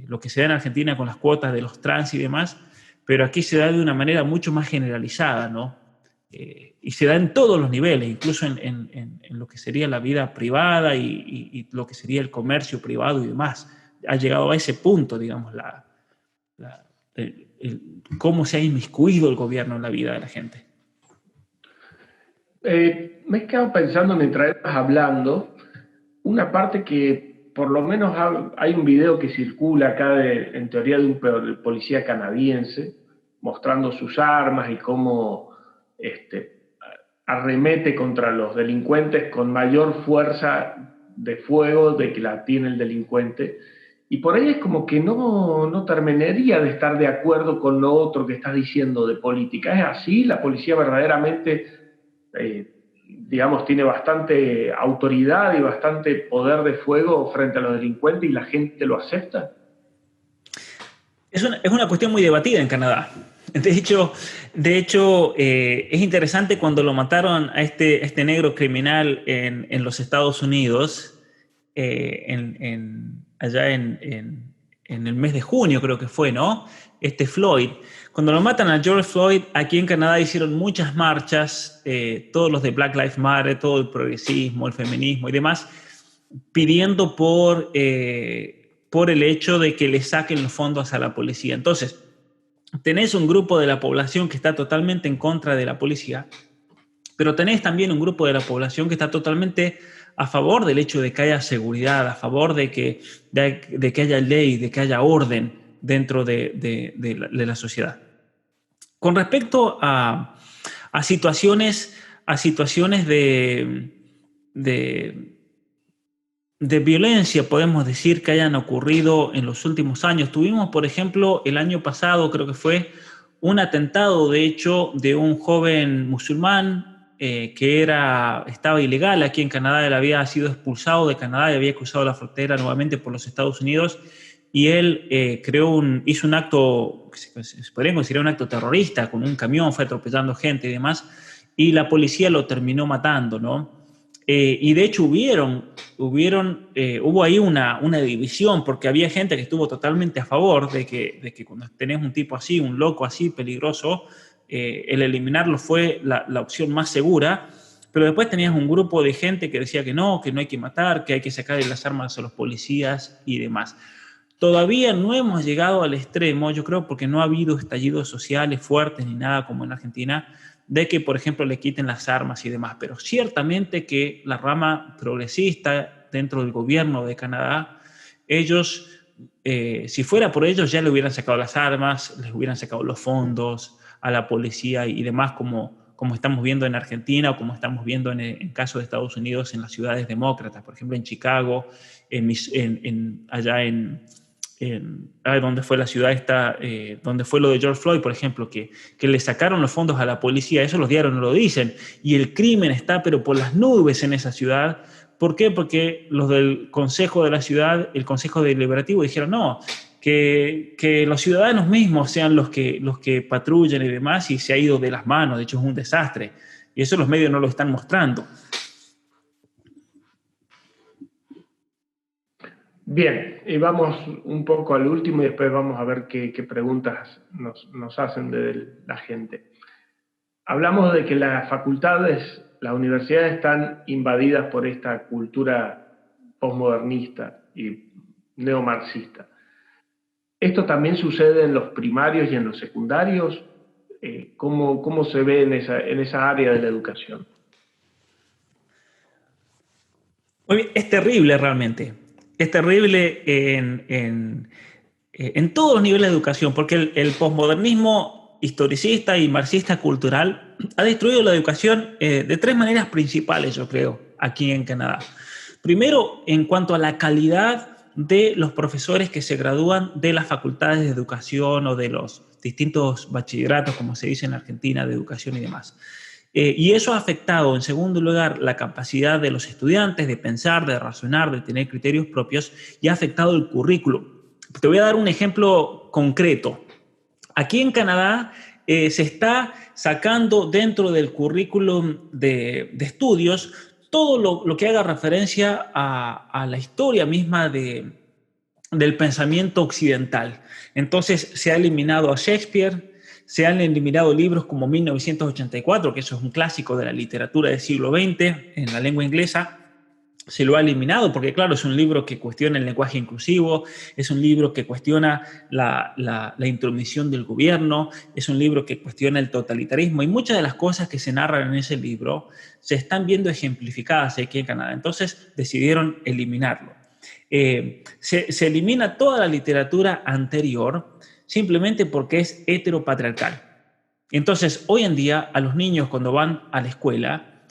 lo que se da en Argentina con las cuotas de los trans y demás, pero aquí se da de una manera mucho más generalizada, ¿no? Y se da en todos los niveles, incluso en lo que sería la vida privada y lo que sería el comercio privado y demás. Ha llegado a ese punto, digamos, cómo se ha inmiscuido el gobierno en la vida de la gente. Me he quedado pensando mientras estás hablando, una parte que por lo menos hay un video que circula acá en teoría de un policía canadiense mostrando sus armas y cómo arremete contra los delincuentes con mayor fuerza de fuego de que la tiene el delincuente. Y por ahí es como que no terminaría de estar de acuerdo con lo otro que estás diciendo de política. ¿Es así? ¿La policía verdaderamente, digamos, tiene bastante autoridad y bastante poder de fuego frente a los delincuentes y la gente lo acepta? Es una cuestión muy debatida en Canadá. De hecho, es interesante cuando lo mataron a este negro criminal en los Estados Unidos, allá en el mes de junio creo que fue, ¿no? Floyd. Cuando lo matan a George Floyd, aquí en Canadá hicieron muchas marchas, todos los de Black Lives Matter, todo el progresismo, el feminismo y demás, pidiendo por el hecho de que le saquen los fondos a la policía. Entonces, tenés un grupo de la población que está totalmente en contra de la policía, pero tenés también un grupo de la población que está totalmente a favor del hecho de que haya seguridad, a favor de que haya ley, de que haya orden dentro de la sociedad. Con respecto a situaciones de violencia, podemos decir, que hayan ocurrido en los últimos años. Tuvimos, por ejemplo, el año pasado, creo que fue, un atentado, de hecho, de un joven musulmán que estaba ilegal aquí en Canadá. Él había sido expulsado de Canadá y había cruzado la frontera nuevamente por los Estados Unidos. Y él hizo un acto, se podría considerar un acto terrorista, con un camión, fue atropellando gente y demás. y la policía lo terminó matando, ¿no? Y de hecho hubo ahí una división, porque había gente que estuvo totalmente a favor de que cuando tenés un tipo así, un loco así, peligroso, el eliminarlo fue la opción más segura, pero después tenías un grupo de gente que decía que no hay que matar, que hay que sacar las armas a los policías y demás. Todavía no hemos llegado al extremo, yo creo, porque no ha habido estallidos sociales fuertes ni nada como en Argentina, de que, por ejemplo, le quiten las armas y demás. Pero ciertamente que la rama progresista dentro del gobierno de Canadá, ellos, si fuera por ellos, ya le hubieran sacado las armas, les hubieran sacado los fondos a la policía y demás, como estamos viendo en Argentina o como estamos viendo en caso de Estados Unidos en las ciudades demócratas, por ejemplo, en Chicago, allá donde fue la ciudad esta, donde fue lo de George Floyd, por ejemplo, que le sacaron los fondos a la policía, eso los diarios no lo dicen, y el crimen está pero por las nubes en esa ciudad. ¿Por qué? Porque los del Consejo de la Ciudad, el Consejo Deliberativo, dijeron no, que los ciudadanos mismos sean los que patrullen y demás, y se ha ido de las manos, de hecho es un desastre, y eso los medios no lo están mostrando. Bien, y vamos un poco al último y después vamos a ver qué preguntas nos hacen de la gente. Hablamos de que las facultades, las universidades están invadidas por esta cultura posmodernista y neomarxista. ¿Esto también sucede en los primarios y en los secundarios? ¿Cómo se ve en esa área de la educación? Muy bien, es terrible realmente. Es terrible en todos los niveles de educación, porque el posmodernismo historicista y marxista cultural ha destruido la educación de tres maneras principales, yo creo, aquí en Canadá. Primero, en cuanto a la calidad de los profesores que se gradúan de las facultades de educación o de los distintos bachilleratos, como se dice en Argentina, de educación y demás. Y eso ha afectado, en segundo lugar, la capacidad de los estudiantes de pensar, de razonar, de tener criterios propios, y ha afectado el currículum. Te voy a dar un ejemplo concreto. Aquí en Canadá se está sacando dentro del currículum de estudios todo lo que haga referencia a la historia misma del pensamiento occidental. Entonces se ha eliminado a Shakespeare, se han eliminado libros como 1984, que eso es un clásico de la literatura del siglo XX en la lengua inglesa. Se lo ha eliminado porque, claro, es un libro que cuestiona el lenguaje inclusivo, es un libro que cuestiona la intromisión del gobierno, es un libro que cuestiona el totalitarismo, y muchas de las cosas que se narran en ese libro se están viendo ejemplificadas aquí en Canadá. Entonces decidieron eliminarlo. Se elimina toda la literatura anterior simplemente porque es heteropatriarcal. Entonces, hoy en día, a los niños cuando van a la escuela,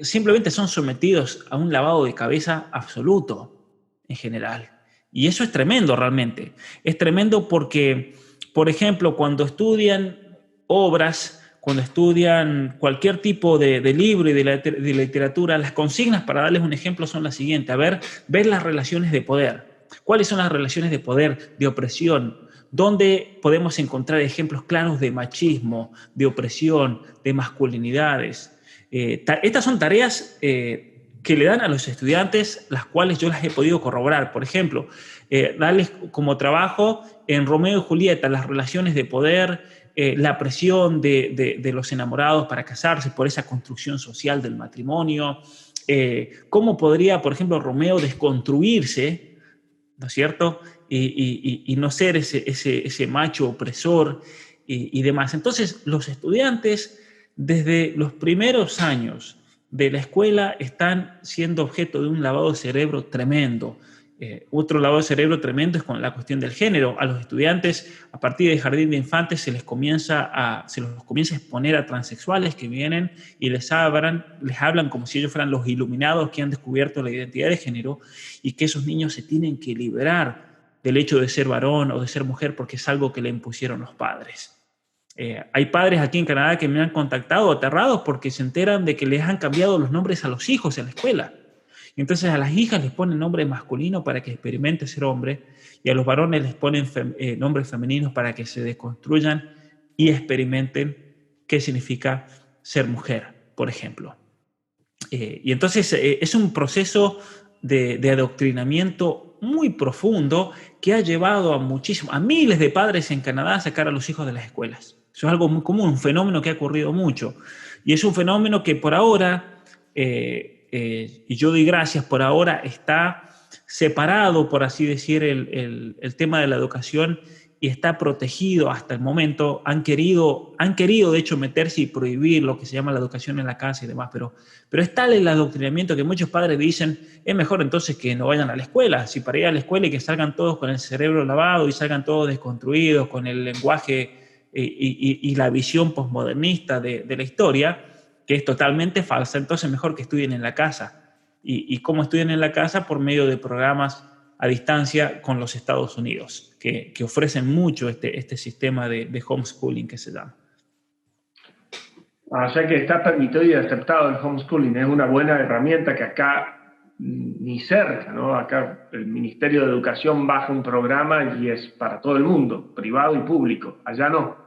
simplemente son sometidos a un lavado de cabeza absoluto en general. Y eso es tremendo realmente. Es tremendo porque, por ejemplo, cuando estudian obras, cuando estudian cualquier tipo de libro y de literatura, las consignas, para darles un ejemplo, son las siguientes. A ver las relaciones de poder. ¿Cuáles son las relaciones de poder, de opresión? ¿Dónde podemos encontrar ejemplos claros de machismo, de opresión, de masculinidades? Estas son tareas que le dan a los estudiantes, las cuales yo las he podido corroborar. Por ejemplo, darles como trabajo en Romeo y Julieta las relaciones de poder, la presión de los enamorados para casarse por esa construcción social del matrimonio. ¿Cómo podría, por ejemplo, Romeo desconstruirse, ¿no es cierto?, y no ser ese macho opresor y demás? Entonces, los estudiantes, desde los primeros años de la escuela, están siendo objeto de un lavado de cerebro tremendo. Otro lavado de cerebro tremendo es con la cuestión del género. A los estudiantes, a partir del jardín de infantes, se los comienza a exponer a transexuales que vienen y les hablan como si ellos fueran los iluminados que han descubierto la identidad de género, y que esos niños se tienen que liberar del hecho de ser varón o de ser mujer porque es algo que le impusieron los padres. Hay padres aquí en Canadá que me han contactado aterrados porque se enteran de que les han cambiado los nombres a los hijos en la escuela. Y entonces a las hijas les ponen nombre masculino para que experimente ser hombre, y a los varones les ponen nombres femeninos para que se desconstruyan y experimenten qué significa ser mujer, por ejemplo. Y entonces es un proceso de adoctrinamiento muy profundo que ha llevado a miles de padres en Canadá a sacar a los hijos de las escuelas. Eso es algo muy común, un fenómeno que ha ocurrido mucho. Y es un fenómeno que por ahora, y yo doy gracias, por ahora está separado, por así decir, el tema de la educación, y está protegido hasta el momento. Han querido de hecho meterse y prohibir lo que se llama la educación en la casa y demás, pero es tal el adoctrinamiento que muchos padres dicen, es mejor entonces que no vayan a la escuela, si para ir a la escuela y que salgan todos con el cerebro lavado y salgan todos desconstruidos, con el lenguaje y la visión posmodernista de la historia, que es totalmente falsa, entonces mejor que estudien en la casa. ¿Y cómo estudian en la casa? Por medio de programas a distancia con los Estados Unidos, que ofrecen mucho este sistema de homeschooling que se llama. O sea que está permitido y aceptado el homeschooling, es una buena herramienta que acá ni cerca, ¿no? Acá el Ministerio de Educación baja un programa y es para todo el mundo, privado y público, allá no.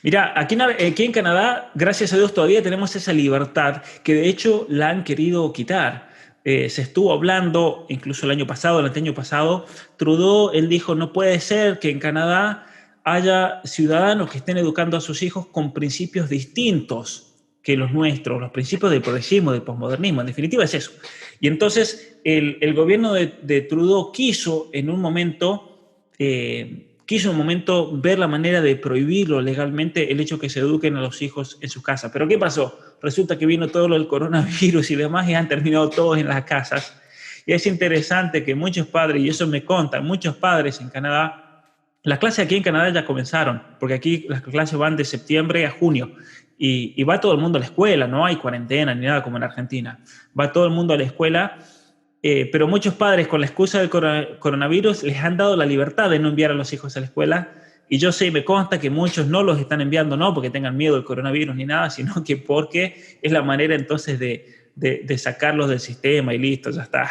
Mira, aquí en Canadá, gracias a Dios, todavía tenemos esa libertad que de hecho la han querido quitar. Se estuvo hablando, incluso el año pasado, Trudeau, él dijo, no puede ser que en Canadá haya ciudadanos que estén educando a sus hijos con principios distintos que los nuestros, los principios del progresismo, del posmodernismo, en definitiva es eso. Y entonces el gobierno de Trudeau quiso en un momento ver la manera de prohibirlo legalmente, el hecho que se eduquen a los hijos en sus casas. Pero ¿qué pasó? Resulta que vino todo lo del coronavirus y demás y han terminado todos en las casas. Y es interesante que muchos padres, y eso me contan, muchos padres en Canadá, las clases aquí en Canadá ya comenzaron, porque aquí las clases van de septiembre a junio y va todo el mundo a la escuela, no hay cuarentena ni nada como en Argentina. Va todo el mundo a la escuela. Pero muchos padres con la excusa del coronavirus les han dado la libertad de no enviar a los hijos a la escuela, y yo sé y me consta que muchos no los están enviando no porque tengan miedo del coronavirus ni nada, sino que porque es la manera entonces de sacarlos del sistema y listo, ya está.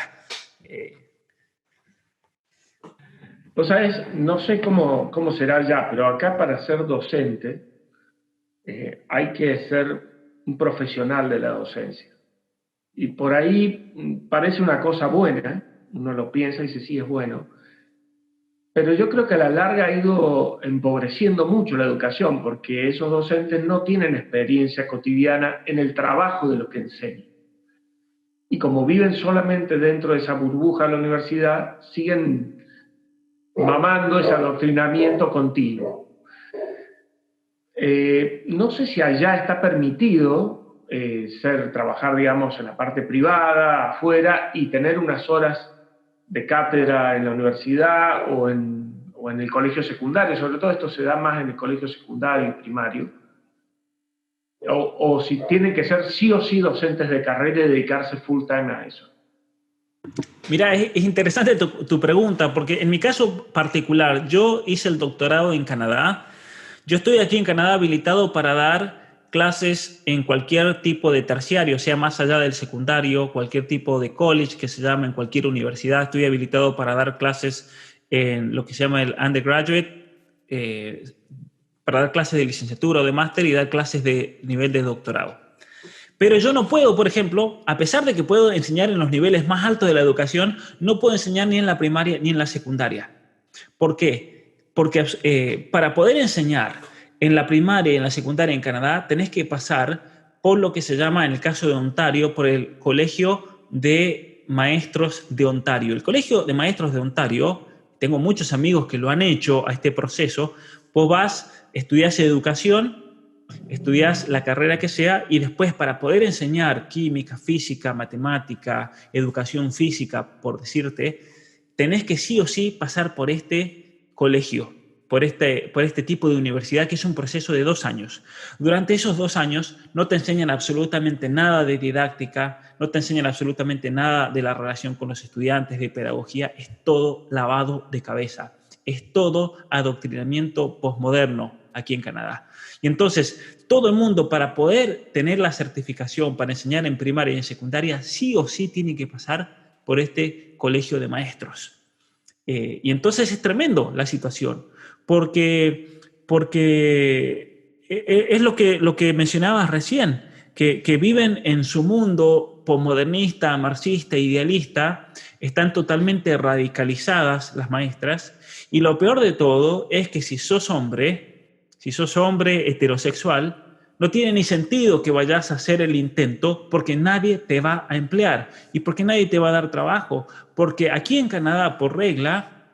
Vos sabés, no sé cómo será ya, pero acá para ser docente hay que ser un profesional de la docencia. Y por ahí parece una cosa buena, uno lo piensa y dice, sí, es bueno, pero yo creo que a la larga ha ido empobreciendo mucho la educación, porque esos docentes no tienen experiencia cotidiana en el trabajo de lo que enseñan. Y como viven solamente dentro de esa burbuja de la universidad, siguen mamando ese adoctrinamiento continuo. No sé si allá está permitido trabajar, digamos, en la parte privada, afuera, y tener unas horas de cátedra en la universidad o en el colegio secundario. Sobre todo esto se da más en el colegio secundario y primario. O si tienen que ser sí o sí docentes de carrera y dedicarse full time a eso. Mira, es interesante tu pregunta, porque en mi caso particular, yo hice el doctorado en Canadá. Yo estoy aquí en Canadá habilitado para dar clases en cualquier tipo de terciario, sea más allá del secundario, cualquier tipo de college que se llama, en cualquier universidad. Estoy habilitado para dar clases en lo que se llama el undergraduate, para dar clases de licenciatura o de máster y dar clases de nivel de doctorado. Pero yo no puedo, por ejemplo, a pesar de que puedo enseñar en los niveles más altos de la educación, no puedo enseñar ni en la primaria ni en la secundaria. ¿Por qué? Porque para poder enseñar en la primaria y en la secundaria en Canadá, tenés que pasar por lo que se llama, en el caso de Ontario, por el Colegio de Maestros de Ontario. El Colegio de Maestros de Ontario, tengo muchos amigos que lo han hecho a este proceso, vos vas, estudias educación, estudias la carrera que sea, y después para poder enseñar química, física, matemática, educación física, por decirte, tenés que sí o sí pasar por este colegio, por este tipo de universidad, que es un proceso de 2 años. Durante esos 2 años no te enseñan absolutamente nada de didáctica, no te enseñan absolutamente nada de la relación con los estudiantes, de pedagogía, es todo lavado de cabeza, es todo adoctrinamiento posmoderno aquí en Canadá. Y entonces, todo el mundo, para poder tener la certificación para enseñar en primaria y en secundaria, sí o sí tiene que pasar por este colegio de maestros. Y entonces es tremendo la situación, porque es lo que mencionabas recién. que viven en su mundo posmodernista, marxista, idealista, están totalmente radicalizadas las maestras, y lo peor de todo es que si sos hombre heterosexual, no tiene ni sentido que vayas a hacer el intento porque nadie te va a emplear y porque nadie te va a dar trabajo. Porque aquí en Canadá, por regla,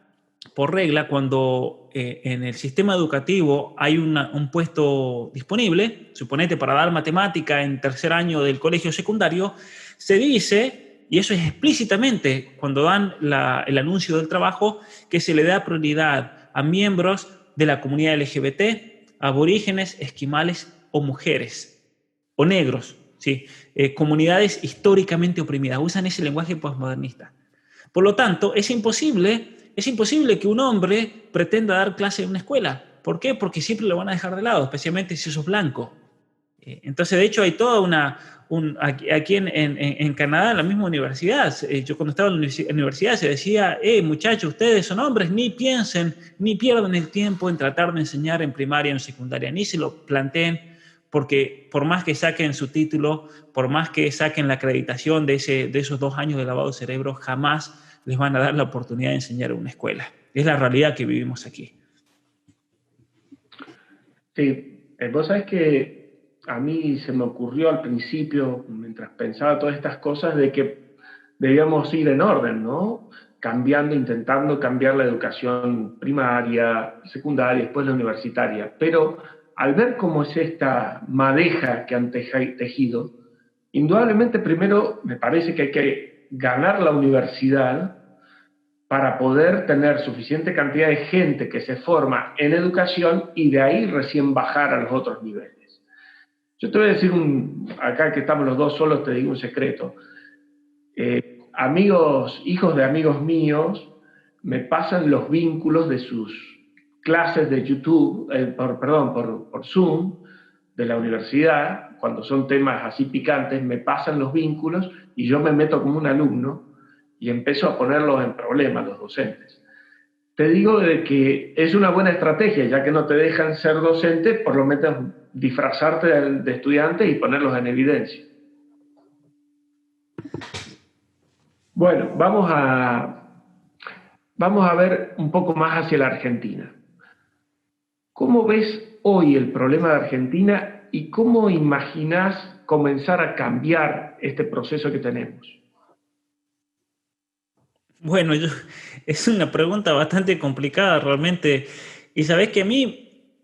cuando en el sistema educativo hay un puesto disponible, suponete para dar matemática en tercer año del colegio secundario, se dice, y eso es explícitamente cuando dan el anuncio del trabajo, que se le da prioridad a miembros de la comunidad LGBT, aborígenes, esquimales o mujeres, o negros, ¿sí? Comunidades históricamente oprimidas. Usan ese lenguaje postmodernista. Por lo tanto, es imposible que un hombre pretenda dar clase en una escuela. ¿Por qué? Porque siempre lo van a dejar de lado, especialmente si sos blanco. Entonces, de hecho, hay toda aquí en Canadá, en la misma universidad, yo cuando estaba en la universidad se decía, muchachos, ustedes son hombres, ni piensen, ni pierdan el tiempo en tratar de enseñar en primaria o en secundaria, ni se lo planteen, porque por más que saquen su título, por más que saquen la acreditación de esos 2 años de lavado de cerebro, jamás les van a dar la oportunidad de enseñar en una escuela. Es la realidad que vivimos aquí. Sí, vos sabés que a mí se me ocurrió al principio, mientras pensaba todas estas cosas, de que debíamos ir en orden, ¿no? Intentando cambiar la educación primaria, secundaria, después la universitaria. Pero al ver cómo es esta madeja que han tejido, indudablemente primero me parece que hay que ganar la universidad para poder tener suficiente cantidad de gente que se forma en educación y de ahí recién bajar a los otros niveles. Yo te voy a decir, acá que estamos los dos solos, te digo un secreto. Hijos de amigos míos, me pasan los vínculos de sus clases de YouTube, por Zoom, de la universidad, cuando son temas así picantes, me pasan los vínculos y yo me meto como un alumno y empiezo a ponerlos en problemas los docentes. Te digo de que es una buena estrategia, ya que no te dejan ser docente, por lo menos disfrazarte de estudiante y ponerlos en evidencia. Bueno, vamos a ver un poco más hacia la Argentina. ¿Cómo ves hoy el problema de Argentina y cómo imaginás comenzar a cambiar este proceso que tenemos? Bueno, es una pregunta bastante complicada realmente. Y sabes que a mí,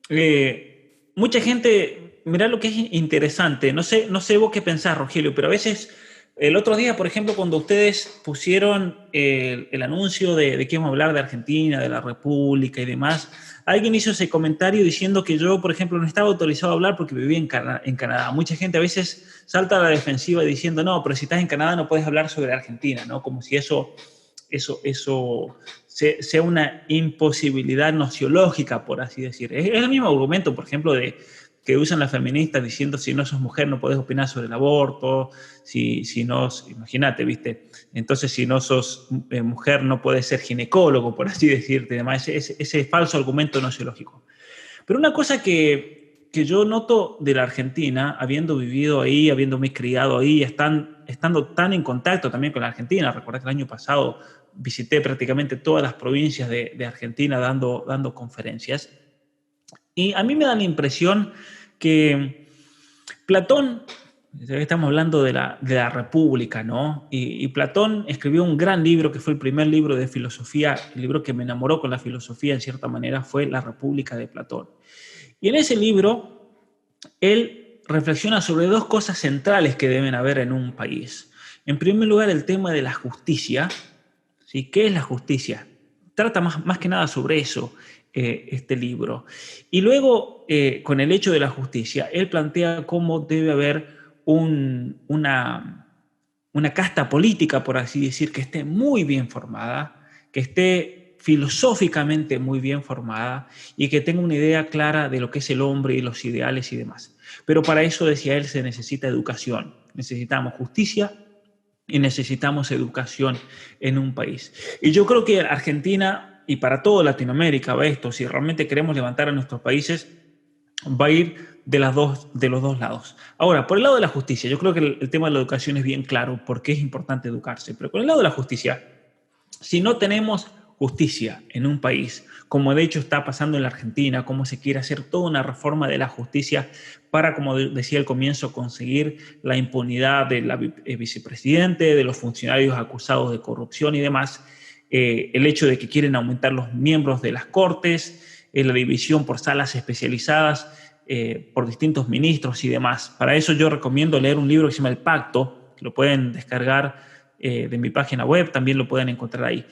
mucha gente, mirá lo que es interesante, no sé vos qué pensás, Rogelio, pero a veces, el otro día, por ejemplo, cuando ustedes pusieron el anuncio de que íbamos a hablar de Argentina, de la República y demás, alguien hizo ese comentario diciendo que yo, por ejemplo, no estaba autorizado a hablar porque vivía en Canadá. Mucha gente a veces salta a la defensiva diciendo, no, pero si estás en Canadá no puedes hablar sobre Argentina, ¿no? Como si eso sea una imposibilidad nociológica, por así decir. Es el mismo argumento, por ejemplo, que usan las feministas diciendo si no sos mujer no podés opinar sobre el aborto, si no, imagínate, ¿viste? Entonces si no sos mujer no podés ser ginecólogo, por así decirte, además ese falso argumento nociológico. Pero una cosa que yo noto de la Argentina, habiendo vivido ahí, habiéndome criado ahí, estando tan en contacto también con la Argentina, recuerda que el año pasado visité prácticamente todas las provincias de Argentina dando conferencias, y a mí me da la impresión que Platón, estamos hablando de la República, ¿no? Y Platón escribió un gran libro que fue el primer libro de filosofía, el libro que me enamoró con la filosofía en cierta manera fue La República de Platón. Y en ese libro, él reflexiona sobre 2 cosas centrales que deben haber en un país. En primer lugar, el tema de la justicia. ¿Sí? ¿Qué es la justicia? Trata más que nada sobre eso este libro. Y luego, con el hecho de la justicia, él plantea cómo debe haber una casta política, por así decir, que esté muy bien formada, que esté filosóficamente muy bien formada y que tenga una idea clara de lo que es el hombre y los ideales y demás. Pero para eso, decía él, se necesita educación. Necesitamos justicia y necesitamos educación en un país. Y yo creo que Argentina, y para toda Latinoamérica, va esto, si realmente queremos levantar a nuestros países, va a ir de los dos lados. Ahora, por el lado de la justicia, yo creo que el tema de la educación es bien claro porque es importante educarse, pero por el lado de la justicia, si no tenemos justicia en un país, como de hecho está pasando en la Argentina, como se quiere hacer toda una reforma de la justicia para, como decía al comienzo, conseguir la impunidad de la vicepresidente, de los funcionarios acusados de corrupción y demás, el hecho de que quieren aumentar los miembros de las cortes, la división por salas especializadas, por distintos ministros y demás. Para eso yo recomiendo leer un libro que se llama El Pacto, que lo pueden descargar de mi página web, también lo pueden encontrar ahí.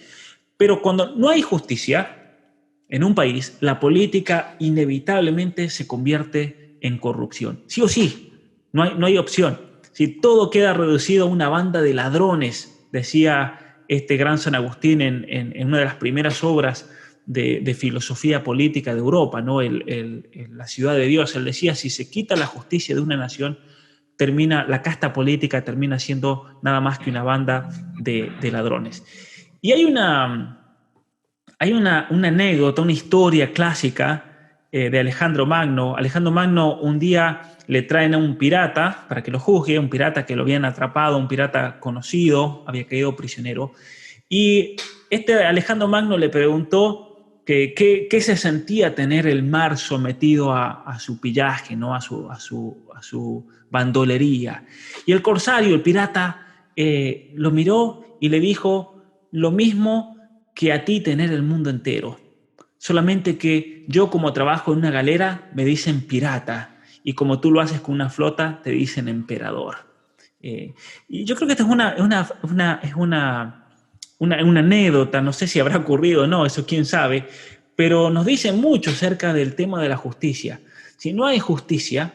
Pero cuando no hay justicia en un país, la política inevitablemente se convierte en corrupción. Sí o sí, no hay opción. Si todo queda reducido a una banda de ladrones, decía este gran San Agustín en una de las primeras obras de filosofía política de Europa, ¿no? La ciudad de Dios. Él decía, si se quita la justicia de una nación, la casta política termina siendo nada más que una banda de ladrones. Y hay una anécdota, una historia clásica de Alejandro Magno. Alejandro Magno un día le traen a un pirata para que lo juzgue, un pirata que lo habían atrapado, un pirata conocido, había caído prisionero. Y este Alejandro Magno le preguntó qué se sentía tener el mar sometido a su pillaje, ¿no? a su bandolería. Y el corsario, el pirata, lo miró y le dijo, lo mismo que a ti tener el mundo entero. Solamente que yo, como trabajo en una galera, me dicen pirata, y como tú lo haces con una flota, te dicen emperador. Y yo creo que esta es una anécdota, no sé si habrá ocurrido o no, eso quién sabe, pero nos dice mucho acerca del tema de la justicia. Si no hay justicia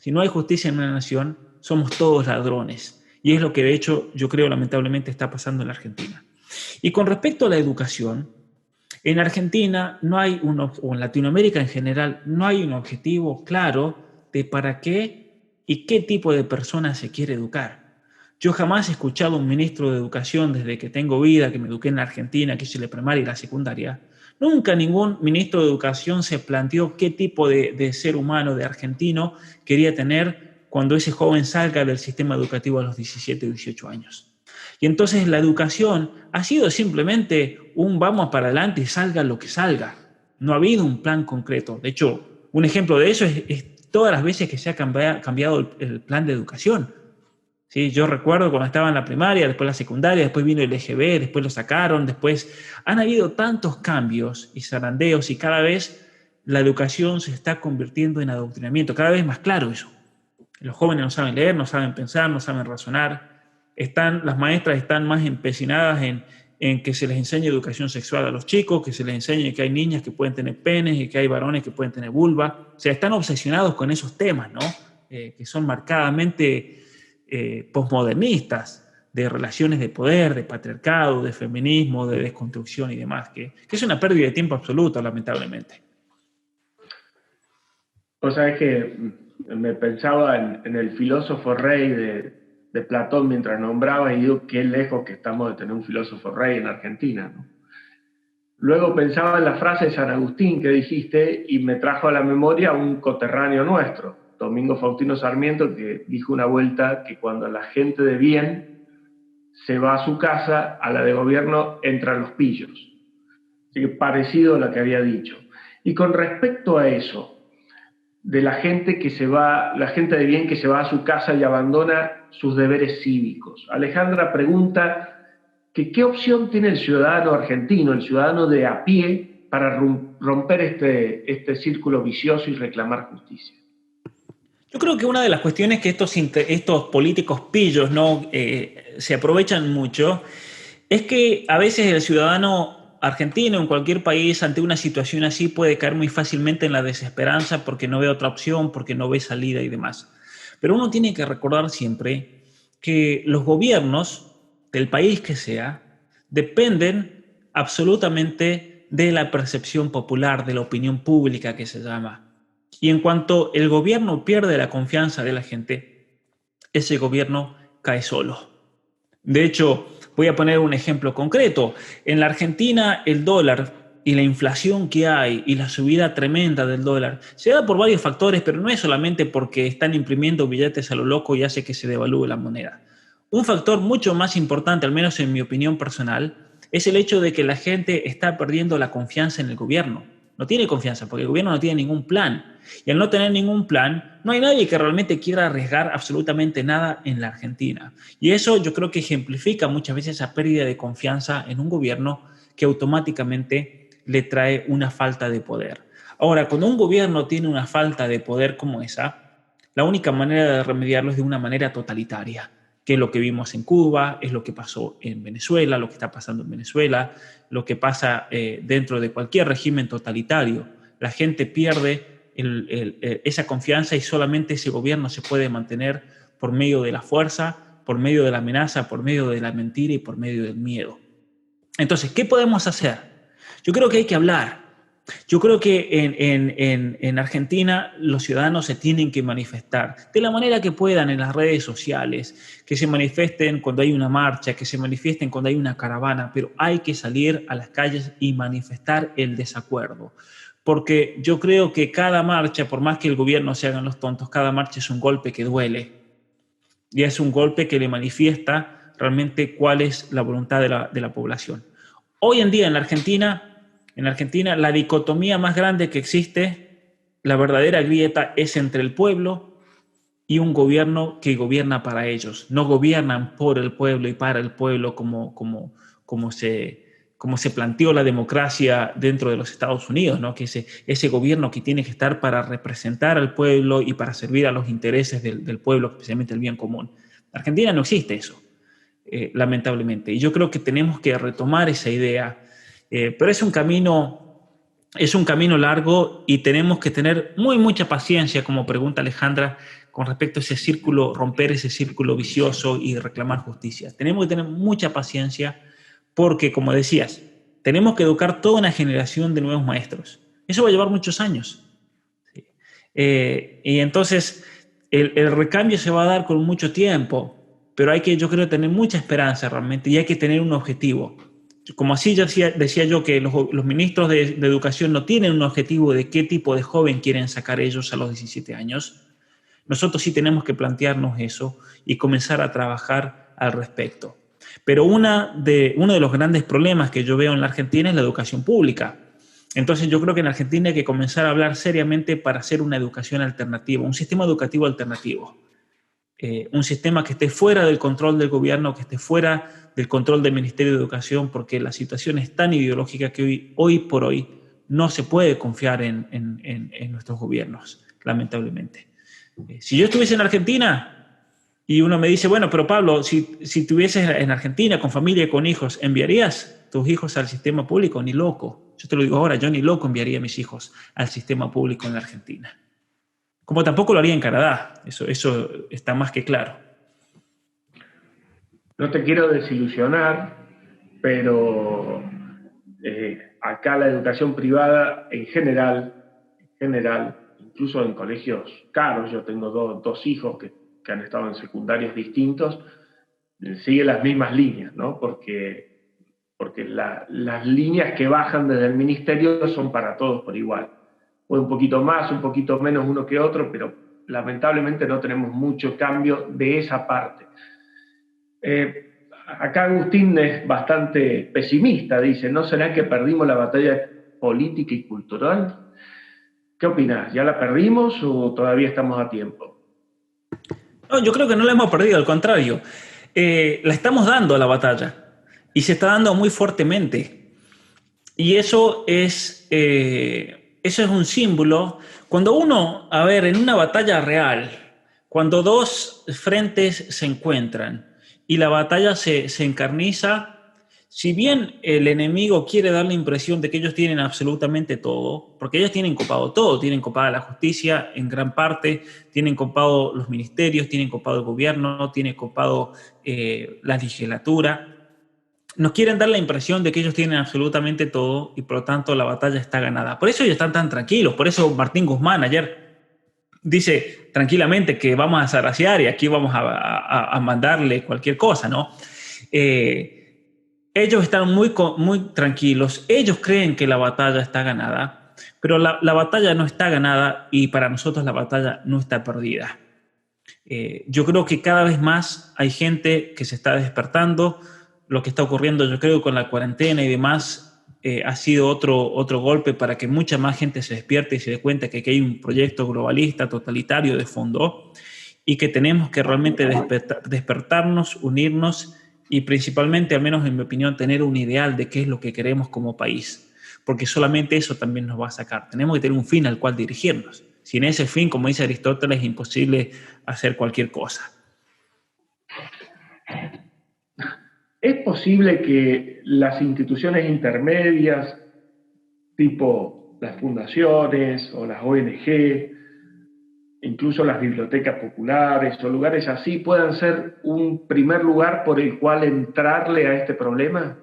en una nación, somos todos ladrones. Y es lo que de hecho yo creo lamentablemente está pasando en la Argentina. Y con respecto a la educación, en Argentina no hay o en Latinoamérica en general, no hay un objetivo claro de para qué y qué tipo de personas se quiere educar. Yo jamás he escuchado a un ministro de Educación desde que tengo vida, que me eduqué en la Argentina, que hice la primaria y la secundaria. Nunca ningún ministro de Educación se planteó qué tipo de ser humano, de argentino, quería tener cuando ese joven salga del sistema educativo a los 17 o 18 años. Y entonces la educación ha sido simplemente un vamos para adelante y salga lo que salga. No ha habido un plan concreto. De hecho, un ejemplo de eso es todas las veces que se ha cambiado el plan de educación. ¿Sí? Yo recuerdo cuando estaba en la primaria, después la secundaria, después vino el EGB, después lo sacaron, después han habido tantos cambios y zarandeos y cada vez la educación se está convirtiendo en adoctrinamiento, cada vez más claro eso. Los jóvenes no saben leer, no saben pensar, no saben razonar. Las maestras están más empecinadas en que se les enseñe educación sexual a los chicos, que se les enseñe que hay niñas que pueden tener penes y que hay varones que pueden tener vulva. O sea, están obsesionados con esos temas, ¿no? Que son marcadamente posmodernistas, de relaciones de poder, de patriarcado, de feminismo, de desconstrucción y demás, que es una pérdida de tiempo absoluta, lamentablemente. O sea, es que me pensaba en el filósofo rey de Platón mientras nombraba y digo, qué lejos que estamos de tener un filósofo rey en Argentina, ¿no? Luego pensaba en la frase de San Agustín que dijiste y me trajo a la memoria un coterráneo nuestro, Domingo Faustino Sarmiento, que dijo una vuelta que cuando la gente de bien se va a su casa, a la de gobierno entran los pillos. Así que parecido a lo que había dicho. Y con respecto a eso, de la gente que se va, la gente de bien que se va a su casa y abandona sus deberes cívicos. Alejandra pregunta que qué opción tiene el ciudadano argentino, el ciudadano de a pie, para romper este círculo vicioso y reclamar justicia. Yo creo que una de las cuestiones que estos políticos pillos no se aprovechan mucho es que a veces el ciudadano argentino en cualquier país ante una situación así puede caer muy fácilmente en la desesperanza porque no ve otra opción, porque no ve salida y demás. Pero uno tiene que recordar siempre que los gobiernos del país que sea dependen absolutamente de la percepción popular, de la opinión pública que se llama. Y en cuanto el gobierno pierde la confianza de la gente, ese gobierno cae solo. De hecho, voy a poner un ejemplo concreto. En la Argentina, el dólar y la inflación que hay y la subida tremenda del dólar se da por varios factores, pero no es solamente porque están imprimiendo billetes a lo loco y hace que se devalúe la moneda. Un factor mucho más importante, al menos en mi opinión personal, es el hecho de que la gente está perdiendo la confianza en el gobierno. No tiene confianza porque el gobierno no tiene ningún plan. Y al no tener ningún plan, no hay nadie que realmente quiera arriesgar absolutamente nada en la Argentina. Y eso yo creo que ejemplifica muchas veces esa pérdida de confianza en un gobierno que automáticamente le trae una falta de poder. Ahora, cuando un gobierno tiene una falta de poder como esa, la única manera de remediarlo es de una manera totalitaria, que es lo que vimos en Cuba, es lo que pasó en Venezuela, lo que está pasando en Venezuela, lo que pasa dentro de cualquier régimen totalitario. La gente pierde esa confianza y solamente ese gobierno se puede mantener por medio de la fuerza, por medio de la amenaza, por medio de la mentira y por medio del miedo. Entonces, ¿qué podemos hacer? Yo creo que hay que hablar. Yo creo que en Argentina los ciudadanos se tienen que manifestar de la manera que puedan en las redes sociales, que se manifiesten cuando hay una marcha, que se manifiesten cuando hay una caravana, pero hay que salir a las calles y manifestar el desacuerdo. Porque yo creo que cada marcha, por más que el gobierno se hagan los tontos, cada marcha es un golpe que duele. Y es un golpe que le manifiesta realmente cuál es la voluntad de la población. Hoy en día en Argentina, la dicotomía más grande que existe, la verdadera grieta, es entre el pueblo y un gobierno que gobierna para ellos. No gobiernan por el pueblo y para el pueblo como se planteó la democracia dentro de los Estados Unidos, ¿no? Que ese gobierno que tiene que estar para representar al pueblo y para servir a los intereses del pueblo, especialmente el bien común. En Argentina no existe eso, lamentablemente. Y yo creo que tenemos que retomar esa idea. Pero es un camino largo y tenemos que tener mucha paciencia, como pregunta Alejandra, con respecto a ese círculo, romper ese círculo vicioso y reclamar justicia. Tenemos que tener mucha paciencia porque, como decías, tenemos que educar toda una generación de nuevos maestros. Eso va a llevar muchos años. ¿Sí? Y entonces el recambio se va a dar con mucho tiempo, pero hay que, yo creo, tener mucha esperanza realmente y hay que tener un objetivo. Como así decía yo que los ministros de Educación no tienen un objetivo de qué tipo de joven quieren sacar ellos a los 17 años, nosotros sí tenemos que plantearnos eso y comenzar a trabajar al respecto. Pero uno de los grandes problemas que yo veo en la Argentina es la educación pública. Entonces yo creo que en Argentina hay que comenzar a hablar seriamente para hacer una educación alternativa, un sistema educativo alternativo. Un sistema que esté fuera del control del gobierno, que esté fuera del control del Ministerio de Educación, porque la situación es tan ideológica que hoy por hoy no se puede confiar en nuestros gobiernos, lamentablemente. Si yo estuviese en Argentina y uno me dice, bueno, pero Pablo, si estuvieses en Argentina con familia y con hijos, ¿enviarías tus hijos al sistema público? Ni loco. Yo te lo digo ahora, yo ni loco enviaría a mis hijos al sistema público en Argentina. Como tampoco lo haría en Canadá, eso está más que claro. No te quiero desilusionar, pero acá la educación privada en general, incluso en colegios caros, yo tengo dos hijos que han estado en secundarios distintos, sigue las mismas líneas, ¿no? Porque las líneas que bajan desde el ministerio son para todos por igual. Puede un poquito más, un poquito menos uno que otro, pero lamentablemente no tenemos mucho cambio de esa parte. Acá Agustín es bastante pesimista, dice, ¿no será que perdimos la batalla política y cultural? ¿Qué opinás? ¿Ya la perdimos o todavía estamos a tiempo? No, yo creo que no la hemos perdido, al contrario. La estamos dando a la batalla y se está dando muy fuertemente. Y eso es un símbolo. Cuando uno, en una batalla real, cuando dos frentes se encuentran y la batalla se encarniza, si bien el enemigo quiere dar la impresión de que ellos tienen absolutamente todo, porque ellos tienen copado todo, tienen copada la justicia en gran parte, tienen copado los ministerios, tienen copado el gobierno, tienen copado la legislatura, nos quieren dar la impresión de que ellos tienen absolutamente todo y por lo tanto la batalla está ganada. Por eso ellos están tan tranquilos, por eso Martín Guzmán ayer dice tranquilamente que vamos a zarasear y aquí vamos a mandarle cualquier cosa, ¿no? ellos están muy tranquilos, ellos creen que la batalla está ganada, pero la batalla no está ganada y para nosotros la batalla no está perdida. Yo creo que cada vez más hay gente que se está despertando. Lo que está ocurriendo, yo creo, con la cuarentena y demás, ha sido otro golpe para que mucha más gente se despierte y se dé cuenta que aquí hay un proyecto globalista, totalitario de fondo y que tenemos que realmente despertarnos, unirnos y principalmente, al menos en mi opinión, tener un ideal de qué es lo que queremos como país. Porque solamente eso también nos va a sacar. Tenemos que tener un fin al cual dirigirnos. Sin ese fin, como dice Aristóteles, es imposible hacer cualquier cosa. ¿Es posible que las instituciones intermedias, tipo las fundaciones o las ONG, incluso las bibliotecas populares o lugares así, puedan ser un primer lugar por el cual entrarle a este problema?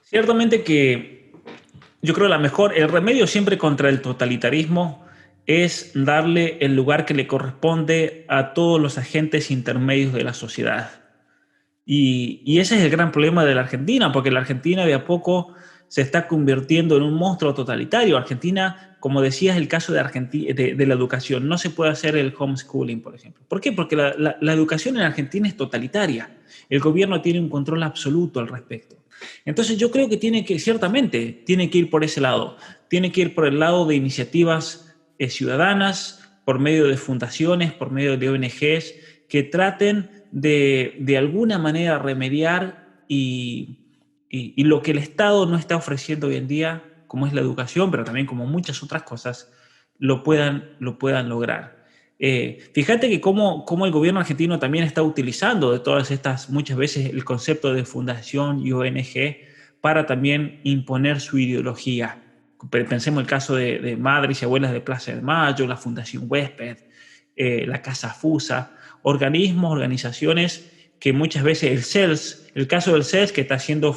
Ciertamente que yo creo el remedio siempre contra el totalitarismo es darle el lugar que le corresponde a todos los agentes intermedios de la sociedad. Y ese es el gran problema de la Argentina, porque la Argentina de a poco se está convirtiendo en un monstruo totalitario. Argentina, como decías, el caso de la educación. No se puede hacer el homeschooling, por ejemplo. ¿Por qué? Porque la educación en Argentina es totalitaria. El gobierno tiene un control absoluto al respecto. Entonces yo creo que ciertamente, tiene que ir por ese lado. Tiene que ir por el lado de iniciativas ciudadanas, por medio de fundaciones, por medio de ONGs, que traten de alguna manera remediar y lo que el Estado no está ofreciendo hoy en día, como es la educación, pero también como muchas otras cosas, lo puedan lograr. Fíjate que cómo el gobierno argentino también está utilizando de todas estas, muchas veces, el concepto de fundación y ONG para también imponer su ideología. Pensemos el caso de Madres y Abuelas de Plaza de Mayo, la Fundación Huésped, la Casa Fusa, organizaciones que muchas veces el caso del CELS, que está siendo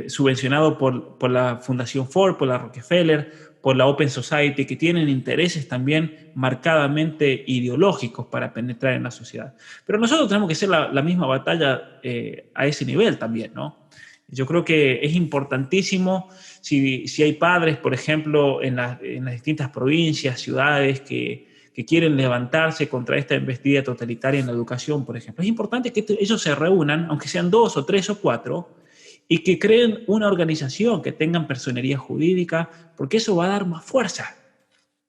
subvencionado por la Fundación Ford, por la Rockefeller, por la Open Society, que tienen intereses también marcadamente ideológicos para penetrar en la sociedad. Pero nosotros tenemos que hacer la misma batalla a ese nivel también, ¿no? Yo creo que es importantísimo si hay padres, por ejemplo, en las distintas provincias, ciudades que quieren levantarse contra esta embestida totalitaria en la educación, por ejemplo. Es importante que ellos se reúnan, aunque sean 2 o 3 o 4, y que creen una organización, que tengan personería jurídica, porque eso va a dar más fuerza.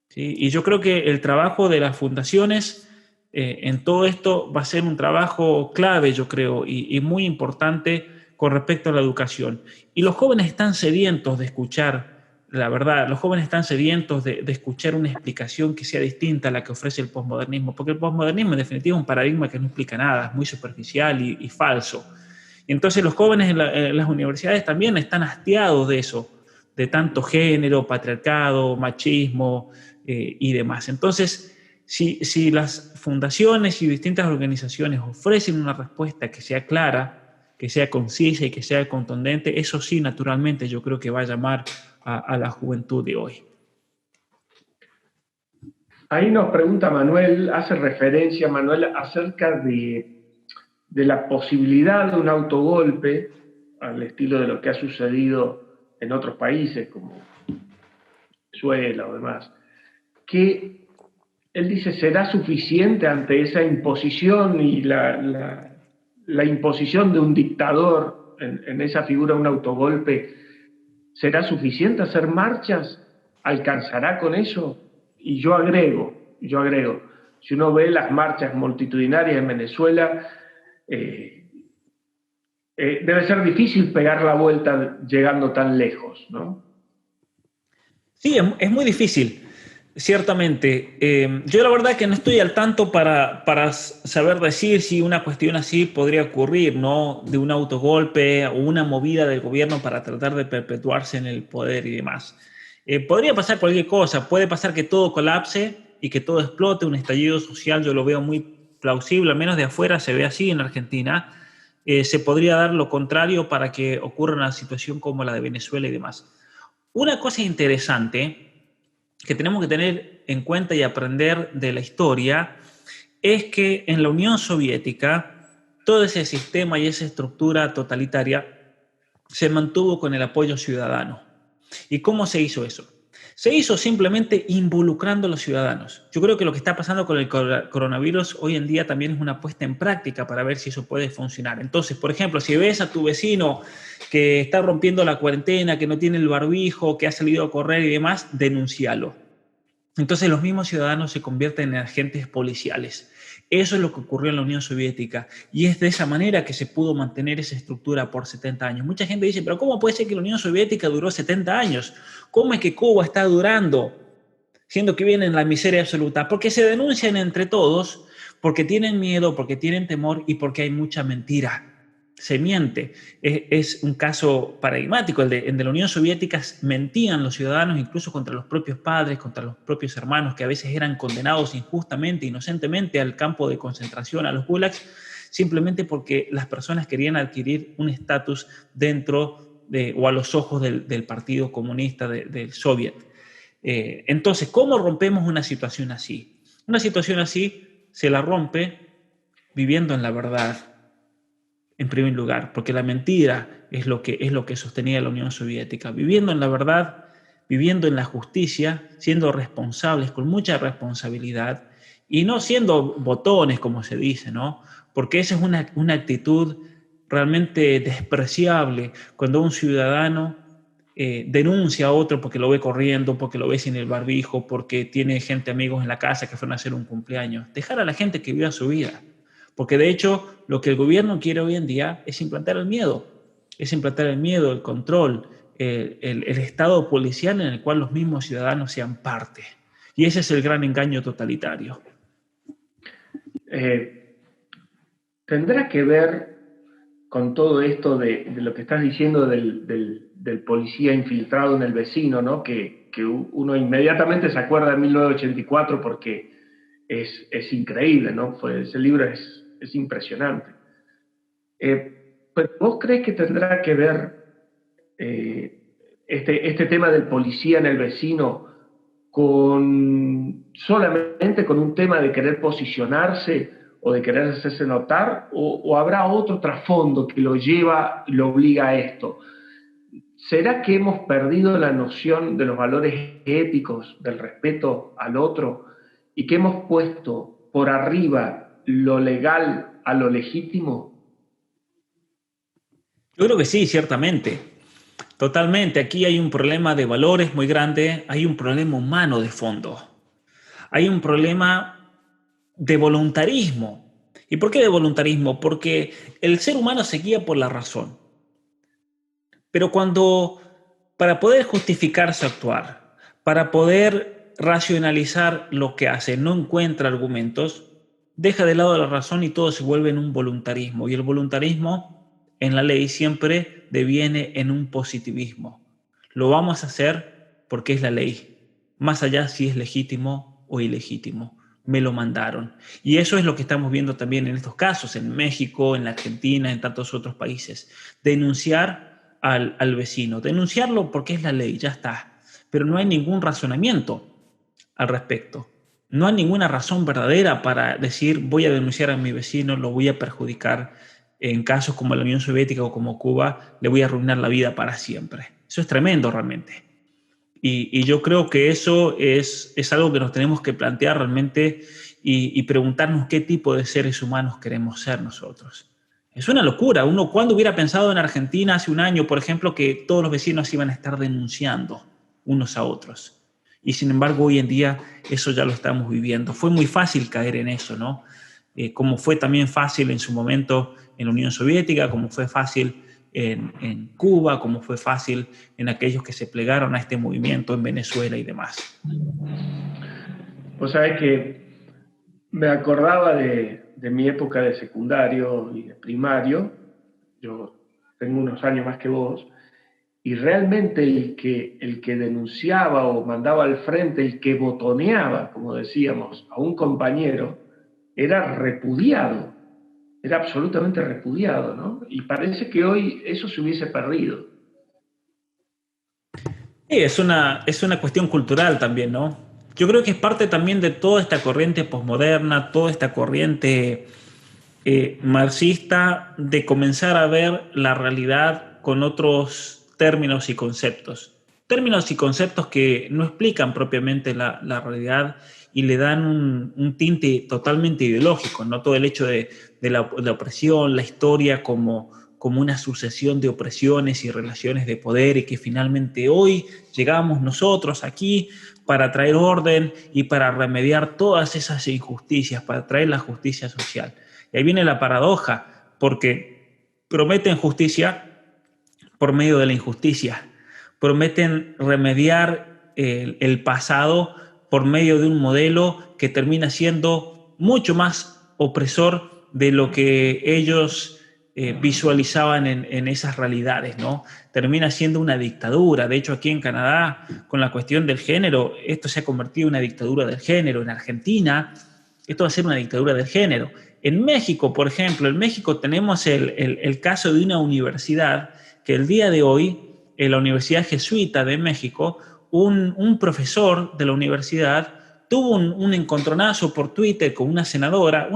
¿Sí? Y yo creo que el trabajo de las fundaciones en todo esto va a ser un trabajo clave, yo creo, y muy importante con respecto a la educación. Y los jóvenes están sedientos de escuchar la verdad, los jóvenes están sedientos de escuchar una explicación que sea distinta a la que ofrece el posmodernismo, porque el posmodernismo en definitiva es un paradigma que no explica nada, es muy superficial y falso. Y entonces los jóvenes en las universidades también están hastiados de eso, de tanto género, patriarcado, machismo y demás. Entonces, si las fundaciones y distintas organizaciones ofrecen una respuesta que sea clara, que sea concisa y que sea contundente, eso sí, naturalmente, yo creo que va a llamar a la juventud de hoy. Ahí nos pregunta Manuel, hace referencia Manuel acerca de la posibilidad de un autogolpe al estilo de lo que ha sucedido en otros países como Venezuela o demás, que él dice, ¿será suficiente ante esa imposición y la imposición de un dictador en esa figura, un autogolpe? ¿Será suficiente hacer marchas? ¿Alcanzará con eso? Y yo agrego, si uno ve las marchas multitudinarias en Venezuela, debe ser difícil pegar la vuelta llegando tan lejos, ¿no? Sí, es muy difícil, ciertamente. Yo la verdad que no estoy al tanto para saber decir si una cuestión así podría ocurrir, ¿no? De un autogolpe o una movida del gobierno para tratar de perpetuarse en el poder y demás. Podría pasar cualquier cosa, puede pasar que todo colapse y que todo explote, un estallido social, yo lo veo muy plausible, al menos de afuera se ve así en Argentina. Se podría dar lo contrario para que ocurra una situación como la de Venezuela y demás. Una cosa interesante que tenemos que tener en cuenta y aprender de la historia es que en la Unión Soviética todo ese sistema y esa estructura totalitaria se mantuvo con el apoyo ciudadano. ¿Y cómo se hizo eso? Se hizo simplemente involucrando a los ciudadanos. Yo creo que lo que está pasando con el coronavirus hoy en día también es una puesta en práctica para ver si eso puede funcionar. Entonces, por ejemplo, si ves a tu vecino que está rompiendo la cuarentena, que no tiene el barbijo, que ha salido a correr y demás, denúncialo. Entonces los mismos ciudadanos se convierten en agentes policiales. Eso es lo que ocurrió en la Unión Soviética y es de esa manera que se pudo mantener esa estructura por 70 años. Mucha gente dice, pero ¿cómo puede ser que la Unión Soviética duró 70 años? ¿Cómo es que Cuba está durando, siendo que viene en la miseria absoluta? Porque se denuncian entre todos, porque tienen miedo, porque tienen temor y porque hay mucha mentira. Se miente. Es un caso paradigmático. El de la Unión Soviética mentían los ciudadanos incluso contra los propios padres, contra los propios hermanos, que a veces eran condenados injustamente, inocentemente al campo de concentración, a los gulags, simplemente porque las personas querían adquirir un estatus dentro o a los ojos del Partido Comunista del Soviet. Entonces, ¿cómo rompemos una situación así? Una situación así se la rompe viviendo en la verdad, en primer lugar, porque la mentira es lo que sostenía la Unión Soviética. Viviendo en la verdad, viviendo en la justicia, siendo responsables, con mucha responsabilidad, y no siendo botones, como se dice, ¿no? Porque esa es una actitud realmente despreciable cuando un ciudadano denuncia a otro porque lo ve corriendo, porque lo ve sin el barbijo, porque tiene gente, amigos en la casa que fueron a hacer un cumpleaños. Dejar a la gente que viva su vida. Porque de hecho, lo que el gobierno quiere hoy en día es implantar el miedo. Es implantar el miedo, el control, el estado policial en el cual los mismos ciudadanos sean parte. Y ese es el gran engaño totalitario. ¿Tendrá que ver con todo esto de lo que estás diciendo del policía infiltrado en el vecino, ¿no? Que uno inmediatamente se acuerda de 1984 porque es increíble, ¿no? Ese libro es impresionante. Pero ¿vos crees que tendrá que ver este tema del policía en el vecino solamente con un tema de querer posicionarse o de querer hacerse notar, o habrá otro trasfondo que lo obliga a esto? ¿Será que hemos perdido la noción de los valores éticos, del respeto al otro, y que hemos puesto por arriba lo legal a lo legítimo? Yo creo que sí, ciertamente. Totalmente. Aquí hay un problema de valores muy grande, hay un problema humano de fondo. Hay un problema de voluntarismo. ¿Y por qué de voluntarismo? Porque el ser humano se guía por la razón. Pero para poder justificar su actuar, para poder racionalizar lo que hace, no encuentra argumentos, deja de lado la razón y todo se vuelve en un voluntarismo. Y el voluntarismo en la ley siempre deviene en un positivismo. Lo vamos a hacer porque es la ley, más allá si es legítimo o ilegítimo. Me lo mandaron. Y eso es lo que estamos viendo también en estos casos, en México, en la Argentina, en tantos otros países. Denunciar al vecino, denunciarlo porque es la ley, ya está. Pero no hay ningún razonamiento al respecto. No hay ninguna razón verdadera para decir voy a denunciar a mi vecino, lo voy a perjudicar. En casos como la Unión Soviética o como Cuba, le voy a arruinar la vida para siempre. Eso es tremendo realmente. Y yo creo que eso es algo que nos tenemos que plantear realmente y preguntarnos qué tipo de seres humanos queremos ser nosotros. Es una locura. ¿Cuándo hubiera pensado en Argentina hace un año, por ejemplo, que todos los vecinos iban a estar denunciando unos a otros? Y sin embargo, hoy en día eso ya lo estamos viviendo. Fue muy fácil caer en eso, ¿no? Como fue también fácil en su momento en la Unión Soviética, como fue fácil en Cuba, como fue fácil en aquellos que se plegaron a este movimiento en Venezuela y demás. Vos sabés que me acordaba de mi época de secundario y de primario. Yo tengo unos años más que vos, y realmente el que denunciaba o mandaba al frente, el que botoneaba, como decíamos, a un compañero, era repudiado, era absolutamente repudiado, ¿no? Y parece que hoy eso se hubiese perdido. Sí, es una cuestión cultural también, ¿no? Yo creo que es parte también de toda esta corriente posmoderna, toda esta corriente marxista de comenzar a ver la realidad con otros términos y conceptos. Términos y conceptos que no explican propiamente la realidad y le dan un tinte totalmente ideológico, no todo el hecho de la opresión, la historia como una sucesión de opresiones y relaciones de poder, y que finalmente hoy llegamos nosotros aquí para traer orden y para remediar todas esas injusticias, para traer la justicia social. Y ahí viene la paradoja, porque prometen justicia por medio de la injusticia, prometen remediar el pasado por medio de un modelo que termina siendo mucho más opresor de lo que ellos visualizaban en esas realidades, ¿no? Termina siendo una dictadura. De hecho, aquí en Canadá, con la cuestión del género, esto se ha convertido en una dictadura del género. En Argentina, esto va a ser una dictadura del género. En México, por ejemplo, en México tenemos el caso de una universidad que el día de hoy, en la Universidad Jesuita de México, un profesor de la universidad tuvo un encontronazo por Twitter con una senadora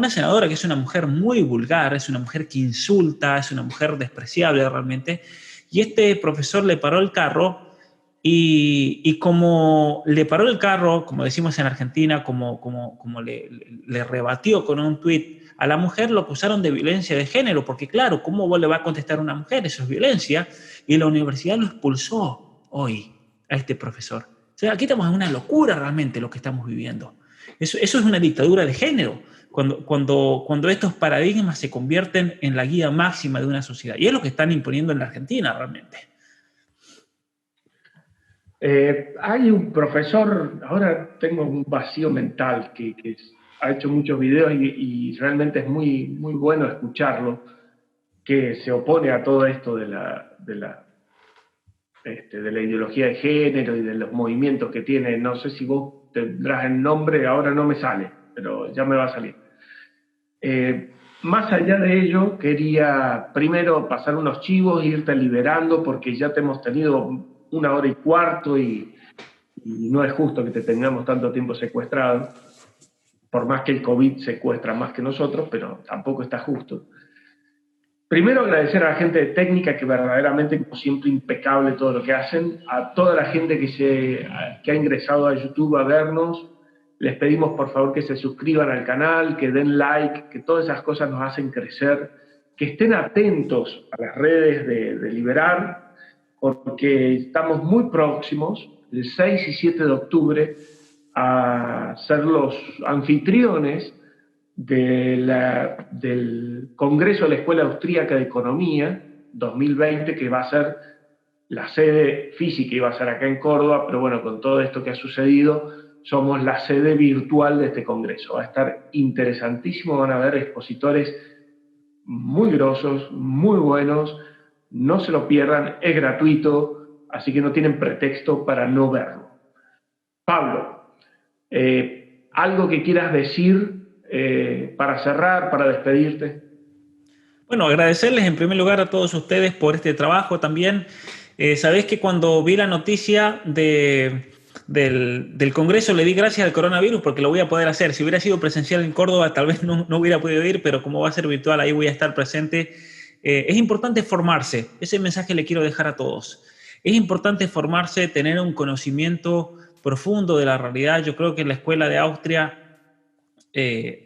que es una mujer muy vulgar, es una mujer que insulta, es una mujer despreciable realmente, y este profesor le paró el carro y como le paró el carro, como decimos en Argentina, como le rebatió con un tuit a la mujer, lo acusaron de violencia de género, porque claro, ¿cómo vos le va a contestar a una mujer? Eso es violencia, y la universidad lo expulsó hoy a este profesor. O sea, aquí estamos en una locura realmente lo que estamos viviendo. Eso es una dictadura de género, cuando estos paradigmas se convierten en la guía máxima de una sociedad. Y es lo que están imponiendo en la Argentina realmente. Hay un profesor, ahora tengo un vacío mental, que ha hecho muchos videos y realmente es muy, muy bueno escucharlo, que se opone a todo esto de la ideología de género y de los movimientos que tiene. No sé si vos tendrás el nombre, ahora no me sale, pero ya me va a salir. Más allá de ello, quería primero pasar unos chivos e irte liberando, porque ya te hemos tenido 1 hora y cuarto y no es justo que te tengamos tanto tiempo secuestrado, por más que el COVID secuestra más que nosotros, pero tampoco está justo. Primero, agradecer a la gente de técnica, que verdaderamente, como siempre, impecable todo lo que hacen. A toda la gente que ha ingresado a YouTube a vernos, les pedimos por favor que se suscriban al canal, que den like, que todas esas cosas nos hacen crecer, que estén atentos a las redes de Liberar, porque estamos muy próximos, el 6 y 7 de octubre, a ser los anfitriones del Congreso de la Escuela Austríaca de Economía 2020, que va a ser la sede física, iba a ser acá en Córdoba, pero bueno, con todo esto que ha sucedido, somos la sede virtual de este congreso. Va a estar interesantísimo, van a haber expositores muy grosos, muy buenos, no se lo pierdan, es gratuito, así que no tienen pretexto para no verlo. Pablo, ¿algo que quieras decir para cerrar, para despedirte? Bueno, agradecerles en primer lugar a todos ustedes por este trabajo también. Sabés que cuando vi la noticia del Congreso le di gracias al coronavirus porque lo voy a poder hacer. Si hubiera sido presencial en Córdoba tal vez no hubiera podido ir, pero como va a ser virtual ahí voy a estar presente. Es importante formarse, ese mensaje le quiero dejar a todos. Es importante formarse, tener un conocimiento profundo de la realidad. Yo creo que la Escuela de Austria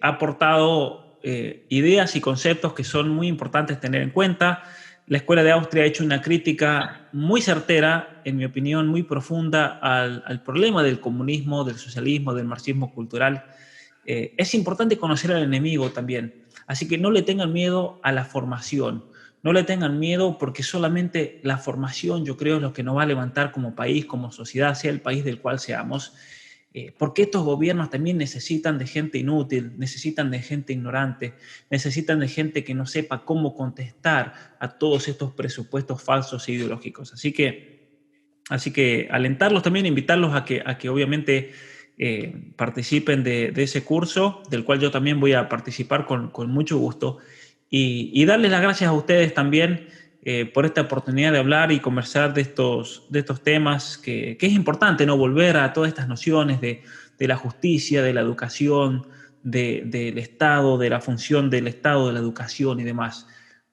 ha aportado ideas y conceptos que son muy importantes tener en cuenta. La Escuela de Austria ha hecho una crítica muy certera, en mi opinión, muy profunda al problema del comunismo, del socialismo, del marxismo cultural. Es importante conocer al enemigo también. Así que no le tengan miedo a la formación. No le tengan miedo porque solamente la formación, yo creo, es lo que nos va a levantar como país, como sociedad, sea el país del cual seamos. Porque estos gobiernos también necesitan de gente inútil, necesitan de gente ignorante, necesitan de gente que no sepa cómo contestar a todos estos presupuestos falsos e ideológicos. Así que alentarlos también, invitarlos a que obviamente participen de ese curso, del cual yo también voy a participar con mucho gusto, y darles las gracias a ustedes también por esta oportunidad de hablar y conversar de estos temas, que es importante, ¿no? Volver a todas estas nociones de la justicia, de la educación, del Estado, de la función del Estado, de la educación y demás.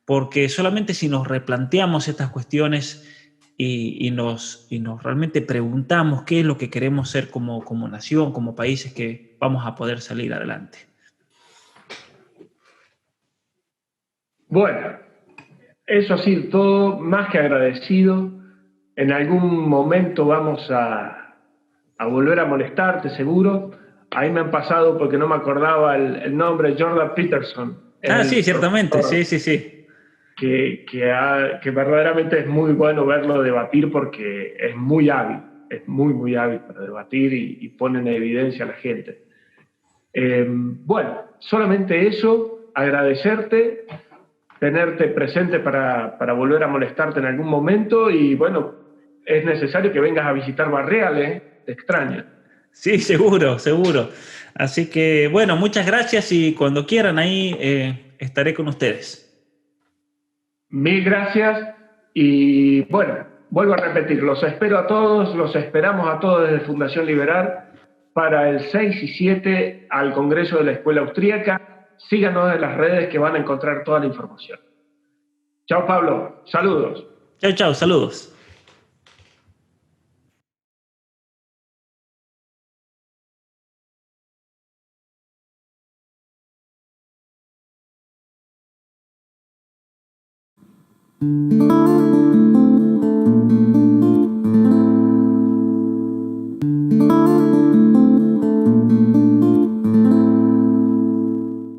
Porque solamente si nos replanteamos estas cuestiones y nos realmente preguntamos qué es lo que queremos ser como nación, como países, que vamos a poder salir adelante. Bueno, eso ha sido todo, más que agradecido. En algún momento vamos a volver a molestarte, seguro. Ahí me han pasado, porque no me acordaba el nombre, Jordan Peterson, Ah, sí, el ciertamente, profesor sí, sí, sí. que verdaderamente es muy bueno verlo debatir, porque es muy hábil, es muy, muy hábil para debatir y pone en evidencia a la gente. Bueno, solamente eso, agradecerte, tenerte presente para volver a molestarte en algún momento, y bueno, es necesario que vengas a visitar Barreal, ¿eh? Te extraño. Sí, seguro, seguro. Así que, bueno, muchas gracias y cuando quieran ahí estaré con ustedes. Mil gracias y bueno, vuelvo a repetir, los espero a todos, los esperamos a todos desde Fundación Liberar para el 6 y 7 al Congreso de la Escuela Austríaca. Síganos en las redes, que van a encontrar toda la información. Chao, Pablo, saludos. Chao, chao, saludos.